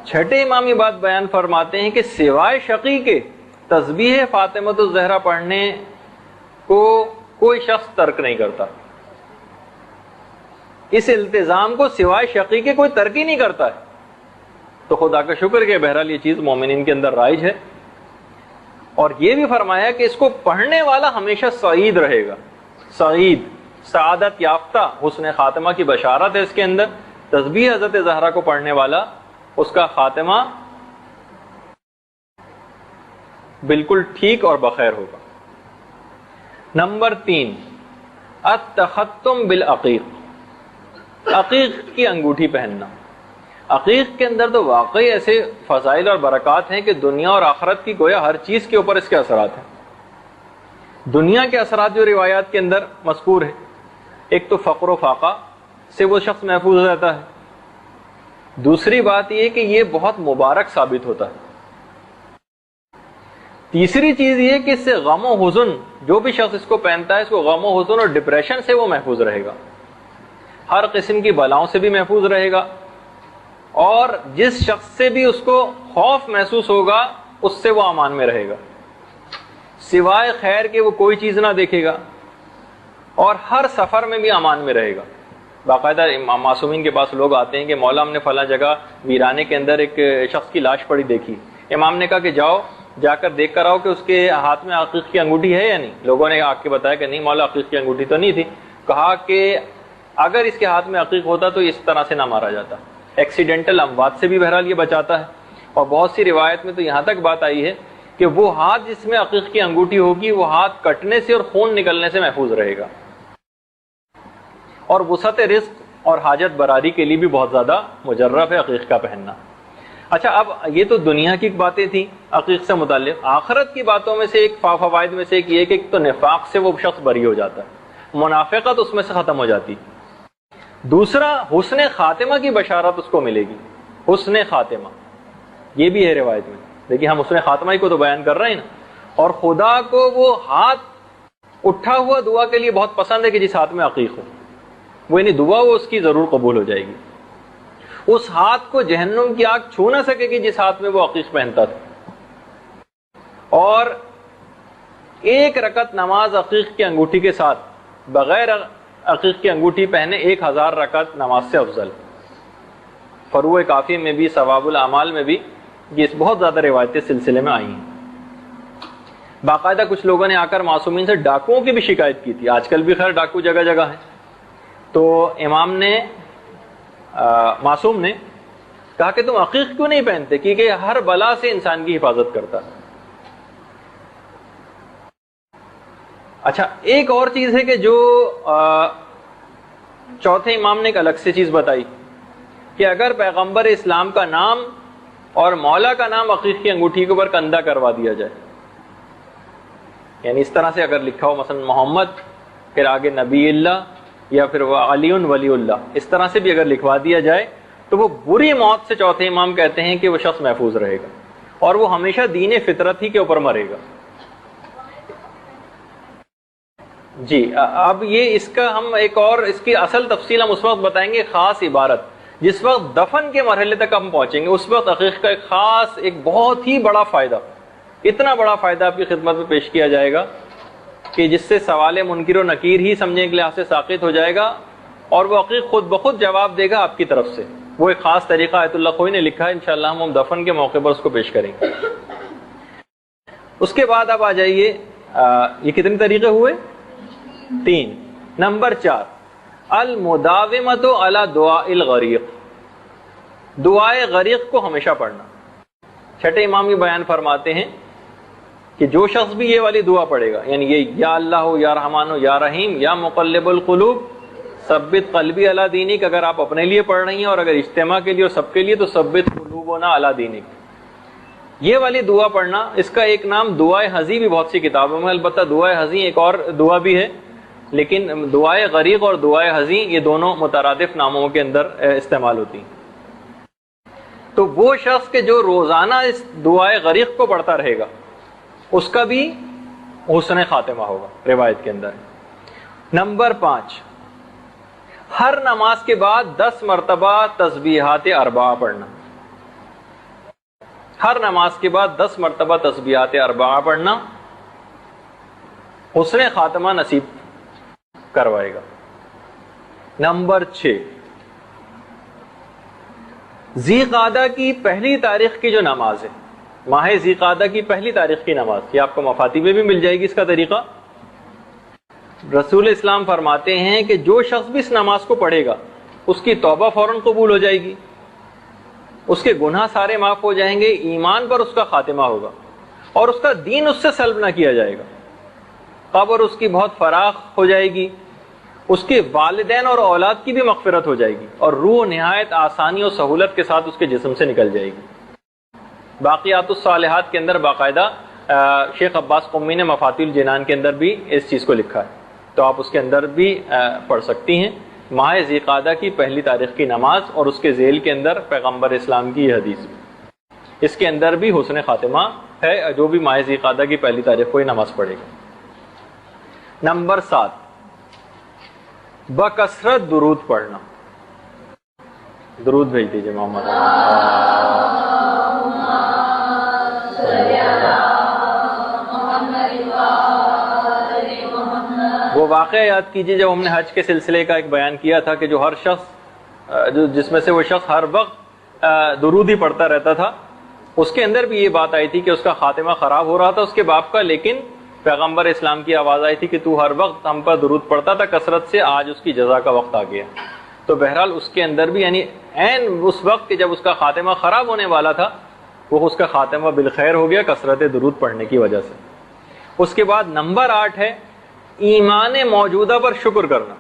چھٹے امامی بات بیان فرماتے ہیں کہ سوائے شقی کے تسبیح فاطمۃ الزہرا پڑھنے کو کوئی شخص ترک نہیں کرتا، اس التزام کو سوائے شقی کے کوئی ترک ہی نہیں کرتا ہے۔ تو خدا کا شکر کہ بہرحال یہ چیز مومنین کے اندر رائج ہے، اور یہ بھی فرمایا کہ اس کو پڑھنے والا ہمیشہ سعید رہے گا، سعید، سعادت یافتہ، حسن خاتمہ کی بشارت ہے اس کے اندر۔ تسبیح حضرت زہرا کو پڑھنے والا، اس کا خاتمہ بالکل ٹھیک اور بخیر ہوگا۔ نمبر 3، التختم بالعقیق، عقیق کی انگوٹھی پہننا۔ عقیق کے اندر تو واقعی ایسے فضائل اور برکات ہیں کہ دنیا اور آخرت کی گویا ہر چیز کے اوپر اس کے اثرات ہیں۔ دنیا کے اثرات جو روایات کے اندر مذکور ہیں، ایک تو فقر و فاقہ سے وہ شخص محفوظ رہتا ہے، دوسری بات یہ کہ یہ بہت مبارک ثابت ہوتا ہے، تیسری چیز یہ کہ اس سے غم و حزن، جو بھی شخص اس کو پہنتا ہے اس کو غم و حزن اور ڈپریشن سے وہ محفوظ رہے گا، ہر قسم کی بلاؤں سے بھی محفوظ رہے گا، اور جس شخص سے بھی اس کو خوف محسوس ہوگا اس سے وہ امان میں رہے گا، سوائے خیر کے وہ کوئی چیز نہ دیکھے گا، اور ہر سفر میں بھی امان میں رہے گا۔ باقاعدہ معصومین کے پاس لوگ آتے ہیں کہ مولا ہم نے فلاں جگہ ویرانے کے اندر ایک شخص کی لاش پڑی دیکھی، امام نے کہا کہ جاؤ جا کر دیکھ کر آؤ کہ اس کے ہاتھ میں عقیق کی انگوٹھی ہے یا نہیں۔ لوگوں نے آ کے بتایا کہ نہیں مولا عقیق کی انگوٹھی تو نہیں تھی۔ کہا کہ اگر اس کے ہاتھ میں عقیق ہوتا تو اس طرح سے نہ مارا جاتا، ایکسیڈنٹل اموات سے بھی بہرحال یہ بچاتا ہے، اور بہت سی روایت میں تو یہاں تک بات آئی ہے کہ وہ ہاتھ جس میں عقیق کی انگوٹھی ہوگی وہ ہاتھ کٹنے سے اور خون نکلنے سے محفوظ رہے گا، اور وسعت رزق اور حاجت براری کے لیے بھی بہت زیادہ مجرب ہے عقیق کا پہننا۔ اچھا، اب یہ تو دنیا کی باتیں تھیں عقیق سے متعلق، آخرت کی باتوں میں سے ایک فوائد میں سے ایک یہ کہ ایک تو نفاق سے وہ شخص بری ہو جاتا ہے، منافقت اس میں سے ختم ہو جاتی، دوسرا حسن خاتمہ کی بشارت اس کو ملے گی، حسن خاتمہ یہ بھی ہے روایت میں، لیکن ہم حسن خاتمہ ہی کو تو بیان کر رہے ہیں نا۔ اور خدا کو وہ ہاتھ اٹھا ہوا دعا کے لیے بہت پسند ہے کہ جس ہاتھ میں عقیق ہو، وہ یعنی دعا وہ اس کی ضرور قبول ہو جائے گی، اس ہاتھ کو جہنم کی آگ چھو نہ سکے گی جس ہاتھ میں وہ عقیق پہنتا تھا۔ اور ایک رکعت نماز عقیق کی انگوٹھی کے ساتھ بغیر عقیق کی انگوٹھی پہنے 1000 رکعت نماز سے افضل۔ فروع کافی میں بھی، ثواب الاعمال میں بھی یہ بہت زیادہ روایتیں سلسلے میں آئی ہیں۔ باقاعدہ کچھ لوگوں نے آ کر معصومین سے ڈاکوؤں کی بھی شکایت کی تھی، آج کل بھی خیر ڈاکو جگہ جگہ ہیں، تو امام نے معصوم نے کہا کہ تم عقیق کیوں نہیں پہنتے، کیونکہ ہر بلا سے انسان کی حفاظت کرتا ہے۔ اچھا، ایک اور چیز ہے کہ جو چوتھے امام نے ایک الگ سے چیز بتائی کہ اگر پیغمبر اسلام کا نام اور مولا کا نام عقیق کی انگوٹھی کے اوپر کندہ کروا دیا جائے، یعنی اس طرح سے اگر لکھا ہو مثلا محمد پھر آگے نبی اللہ یا پھر علی ولی اللہ، اس طرح سے بھی اگر لکھوا دیا جائے تو وہ بری موت سے چوتھے امام کہتے ہیں کہ وہ شخص محفوظ رہے گا اور وہ ہمیشہ دین فطرت ہی کے اوپر مرے گا۔ جی اب یہ اس کا ہم ایک اور اس کی اصل تفصیل ہم اس وقت بتائیں گے، خاص عبارت جس وقت دفن کے مرحلے تک ہم پہنچیں گے اس وقت عقیق کا ایک خاص ایک بہت ہی بڑا فائدہ، اتنا بڑا فائدہ آپ کی خدمت میں پیش کیا جائے گا کہ جس سے سوال منکر و نکیر ہی سمجھنے کے لحاظ سے ساقط ہو جائے گا اور وہ عقیق خود بخود جواب دے گا آپ کی طرف سے۔ وہ ایک خاص طریقہ آیت اللہ خوئی نے لکھا ہے، انشاءاللہ ہم دفن کے موقع پر اس کو پیش کریں گے۔ اس کے بعد اب آ جائیے، یہ کتنے طریقے ہوئے؟ 3۔ نمبر 4، المداومۃ علی دعاء الغریق، دعائے غریق کو ہمیشہ پڑھنا۔ چھٹے امام یہ بیان فرماتے ہیں کہ جو شخص بھی یہ والی دعا پڑھے گا، یعنی یہ یا اللہ ہو یا رحمان ہو یا رحیم یا مقلب القلوب ثبت قلبی علی دینک، اگر آپ اپنے لیے پڑھ رہی ہیں اور اگر اجتماع کے لیے اور سب کے لیے تو ثبت قلوبنا علی دینک، یہ والی دعا پڑھنا۔ اس کا ایک نام دعائے حزی بھی بہت سی کتابوں میں، البتہ دعائے حزی ایک اور دعا بھی ہے، لیکن دعائے غریق اور دعائے حزی یہ دونوں مترادف ناموں کے اندر استعمال ہوتی ہیں۔ تو وہ شخص کہ جو روزانہ اس دعائے غریق کو پڑھتا رہے گا اس کا بھی حسن خاتمہ ہوگا، روایت کے اندر۔ نمبر 5، ہر نماز کے بعد 10 مرتبہ تسبیحات 4 پڑھنا۔ ہر نماز کے بعد 10 مرتبہ تسبیحات 4 پڑھنا حسن خاتمہ نصیب کروائے گا۔ نمبر 6، ذی قعدہ کی پہلی تاریخ کی جو نماز ہے، ماہ ذی قعدہ کی پہلی تاریخ کی نماز، یہ آپ کو مفاتیح میں بھی مل جائے گی اس کا طریقہ۔ رسول اسلام فرماتے ہیں کہ جو شخص بھی اس نماز کو پڑھے گا اس کی توبہ فوراً قبول ہو جائے گی، اس کے گناہ سارے معاف ہو جائیں گے، ایمان پر اس کا خاتمہ ہوگا اور اس کا دین اس سے سلب نہ کیا جائے گا، قبر اس کی بہت فراخ ہو جائے گی، اس کے والدین اور اولاد کی بھی مغفرت ہو جائے گی اور روح نہایت آسانی اور سہولت کے ساتھ اس کے جسم سے نکل جائے گی۔ باقیات الصالحات کے اندر باقاعدہ شیخ عباس قمی نے مفاتیح الجنان کے اندر بھی اس چیز کو لکھا ہے، تو آپ اس کے اندر بھی پڑھ سکتی ہیں۔ ماہ ذی قعدہ کی پہلی تاریخ کی نماز اور اس کے ذیل کے اندر پیغمبر اسلام کی یہ حدیث، اس کے اندر بھی حسن خاتمہ ہے جو بھی ماہ ذی قعدہ کی پہلی تاریخ کو یہ نماز پڑھے گا۔ نمبر 7، بکثرت درود پڑھنا۔ درود بھیج دیجیے محمد۔ وہ واقعہ یاد کیجیے جب ہم نے حج کے سلسلے کا ایک بیان کیا تھا کہ جو ہر شخص جس میں سے وہ شخص ہر وقت درود ہی پڑھتا رہتا تھا، اس کے اندر بھی یہ بات آئی تھی کہ اس کا خاتمہ خراب ہو رہا تھا اس کے باپ کا، لیکن پیغمبر اسلام کی آواز آئی تھی کہ تو ہر وقت ہم پر درود پڑھتا تھا کثرت سے، آج اس کی جزا کا وقت آ گیا۔ تو بہرحال اس کے اندر بھی یعنی عین اس وقت کہ جب اس کا خاتمہ خراب ہونے والا تھا وہ اس کا خاتمہ بالخیر ہو گیا کثرت درود پڑھنے کی وجہ سے۔ اس کے بعد نمبر 8 ہے ایمان موجودہ پر شکر کرنا۔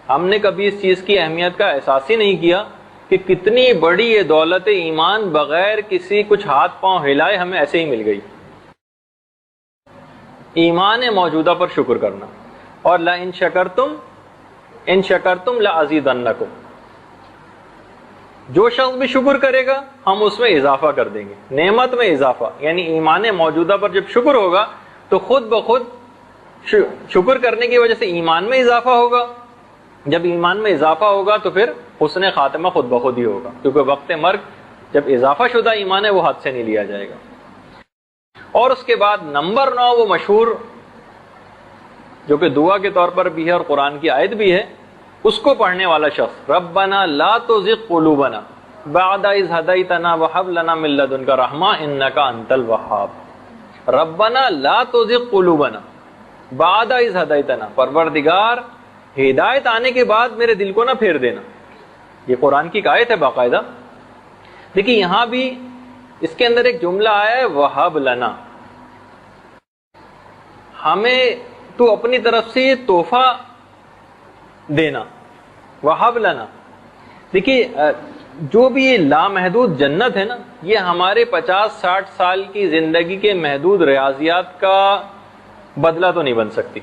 ہم نے کبھی اس چیز کی اہمیت کا احساس ہی نہیں کیا کہ کتنی بڑی یہ دولت ایمان بغیر کسی کچھ ہاتھ پاؤں ہلائے ہمیں ایسے ہی مل گئی۔ ایمان موجودہ پر شکر کرنا، اور ان شکرتم لازیدنکم، جو شخص بھی شکر کرے گا ہم اس میں اضافہ کر دیں گے، نعمت میں اضافہ، یعنی ایمان موجودہ پر جب شکر ہوگا تو خود بخود شکر کرنے کی وجہ سے ایمان میں اضافہ ہوگا، جب ایمان میں اضافہ ہوگا تو پھر حسن خاتمہ خود بخود ہی ہوگا، کیونکہ وقت مرگ جب اضافہ شدہ ایمان ہے وہ ہاتھ سے نہیں لیا جائے گا۔ اور اس کے بعد نمبر 9 وہ مشہور جو کہ دعا کے طور پر بھی ہے اور قرآن کی آیت بھی ہے، اس کو پڑھنے والا شخص ربنا لا تزغ قلوبنا بعد اذ ہدیتنا وہب لنا من لدنک رحمہ انک انت الوہاب۔ ربنا لا تزغ قلوبنا بعد اذ ہدیتنا، پروردگار ہدایت آنے کے بعد میرے دل کو نہ پھیر دینا۔ یہ قرآن کی آیت ہے باقاعدہ۔ دیکھیے یہاں بھی اس کے اندر ایک جملہ آیا ہے وہب لنا، ہمیں تو اپنی طرف سے یہ تحفہ دینا، وہب لنا۔ دیکھیے جو بھی یہ لامحدود جنت ہے نا، یہ ہمارے 50-60 سال کی زندگی کے محدود ریاضیات کا بدلہ تو نہیں بن سکتی.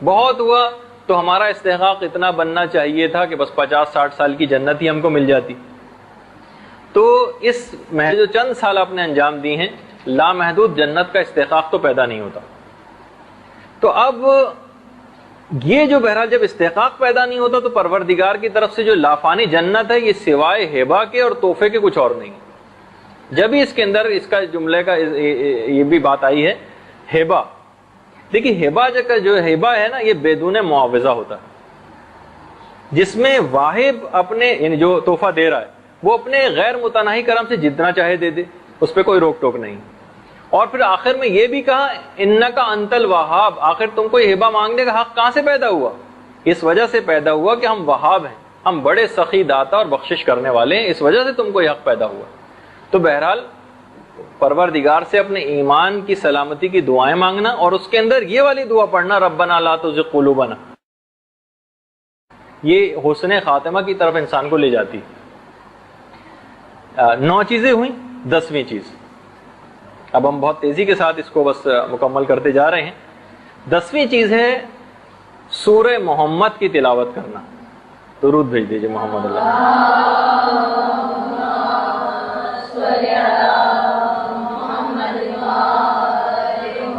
بہت ہوا تو ہمارا استحقاق اتنا بننا چاہیے تھا کہ بس 50-60 سال کی جنت ہی ہم کو مل جاتی. تو اس جو چند سال آپ نے انجام دی ہیں، لامحدود جنت کا استحقاق تو پیدا نہیں ہوتا. تو اب یہ جو بہرحال جب استحقاق پیدا نہیں ہوتا تو پروردگار کی طرف سے جو لافانی جنت ہے، یہ سوائے ہبہ کے اور تحفے کے کچھ اور نہیں. جب ہی اس کے اندر اس کا جملے کا یہ بھی بات آئی ہے ہبہ. دیکھیے ہبہ جو ہبہ ہے نا، یہ بدون معاوضہ ہوتا ہے، جس میں واہب اپنے جو تحفہ دے رہا ہے وہ اپنے غیر متناہی کرم سے جتنا چاہے دے دے، اس پہ کوئی روک ٹوک نہیں. اور پھر آخر میں یہ بھی کہا انکا انت الوہاب. آخر تم کو یہ ہبہ مانگنے کا حق کہاں سے پیدا ہوا؟ اس وجہ سے پیدا ہوا کہ ہم وہاب ہیں، ہم بڑے سخی داتا اور بخشش کرنے والے ہیں، اس وجہ سے تم کو یہ حق پیدا ہوا. تو بہرحال پروردگار سے اپنے ایمان کی سلامتی کی دعائیں مانگنا، اور اس کے اندر یہ والی دعا پڑھنا ربنا لا تزغ قلوبنا، یہ حسن خاتمہ کی طرف انسان کو لے جاتی. 9 چیزیں ہوئیں. 10ویں چیز، اب ہم بہت تیزی کے ساتھ اس کو بس مکمل کرتے جا رہے ہیں. 10ویں چیز ہے سورہ محمد کی تلاوت کرنا. درود بھیج دیجئے محمد اللہ.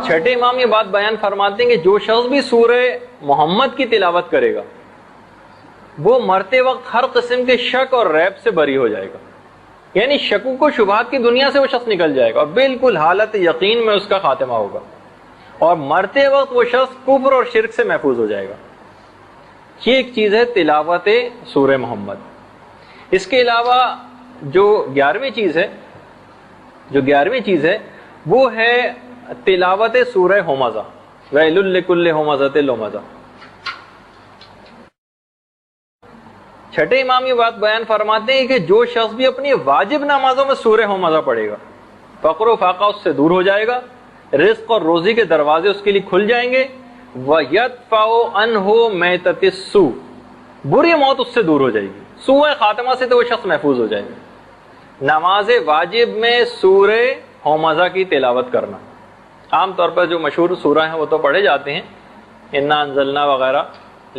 چھٹے امام یہ بات بیان فرماتے ہیں کہ جو شخص بھی سورہ محمد کی تلاوت کرے گا وہ مرتے وقت ہر قسم کے شک اور ریب سے بری ہو جائے گا. یعنی شکوک و شبہات کی دنیا سے وہ شخص نکل جائے گا اور بالکل حالت یقین میں اس کا خاتمہ ہوگا، اور مرتے وقت وہ شخص کفر اور شرک سے محفوظ ہو جائے گا. یہ ایک چیز ہے تلاوت سورہ محمد. اس کے علاوہ جو 11ویں چیز ہے وہ ہے تلاوت سورہ ہمزہ. ویل لکل ہمزۃ لمزہ. چھٹے امام یہ بات بیان فرماتے ہیں کہ جو شخص بھی اپنی واجب نمازوں میں سورہ ہمزہ پڑھے گا، فقر و فاقہ اس سے دور ہو جائے گا، رزق اور روزی کے دروازے اس کے لیے کھل جائیں گے. وَيَدْفَعُ عَنْهُ مَيْتَةِ السُّوءِ، بری موت اس سے دور ہو جائے گی. سوء خاتمہ سے تو وہ شخص محفوظ ہو جائے گا. نماز واجب میں سورہ ہمزہ کی تلاوت کرنا. عام طور پر جو مشہور سورہ ہیں وہ تو پڑھے جاتے ہیں، انا انزلنا وغیرہ،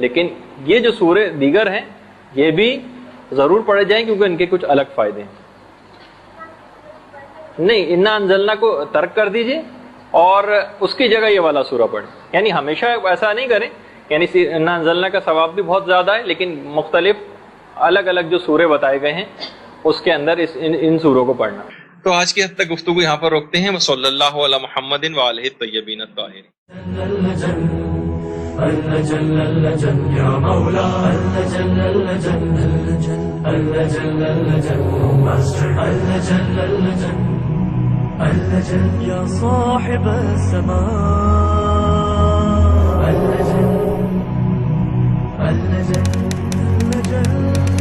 لیکن یہ جو سورے دیگر ہیں یہ بھی ضرور پڑھے جائیں کیونکہ ان کے کچھ الگ فائدے ہیں. نہیں، انا انزلنا کو ترک کر دیجئے اور اس کی جگہ یہ والا سورہ پڑھیں. یعنی ہمیشہ ایسا نہیں کریں، یعنی انا انزلنا کا ثواب بھی بہت زیادہ ہے، لیکن مختلف الگ الگ جو سورے بتائے گئے ہیں اس کے اندر ان سوروں کو پڑھنا. تو آج کی حد تک گفتگو یہاں پر روکتے ہیں. صلی اللہ علی محمد وآلہ الطیبین الطاہرین.
اللجن اللجن یا مولا اللجن اللجن اللجن اللجن ماسٹر اللجن اللجن اللجن یا صاحب السماء اللجن اللجن اللجن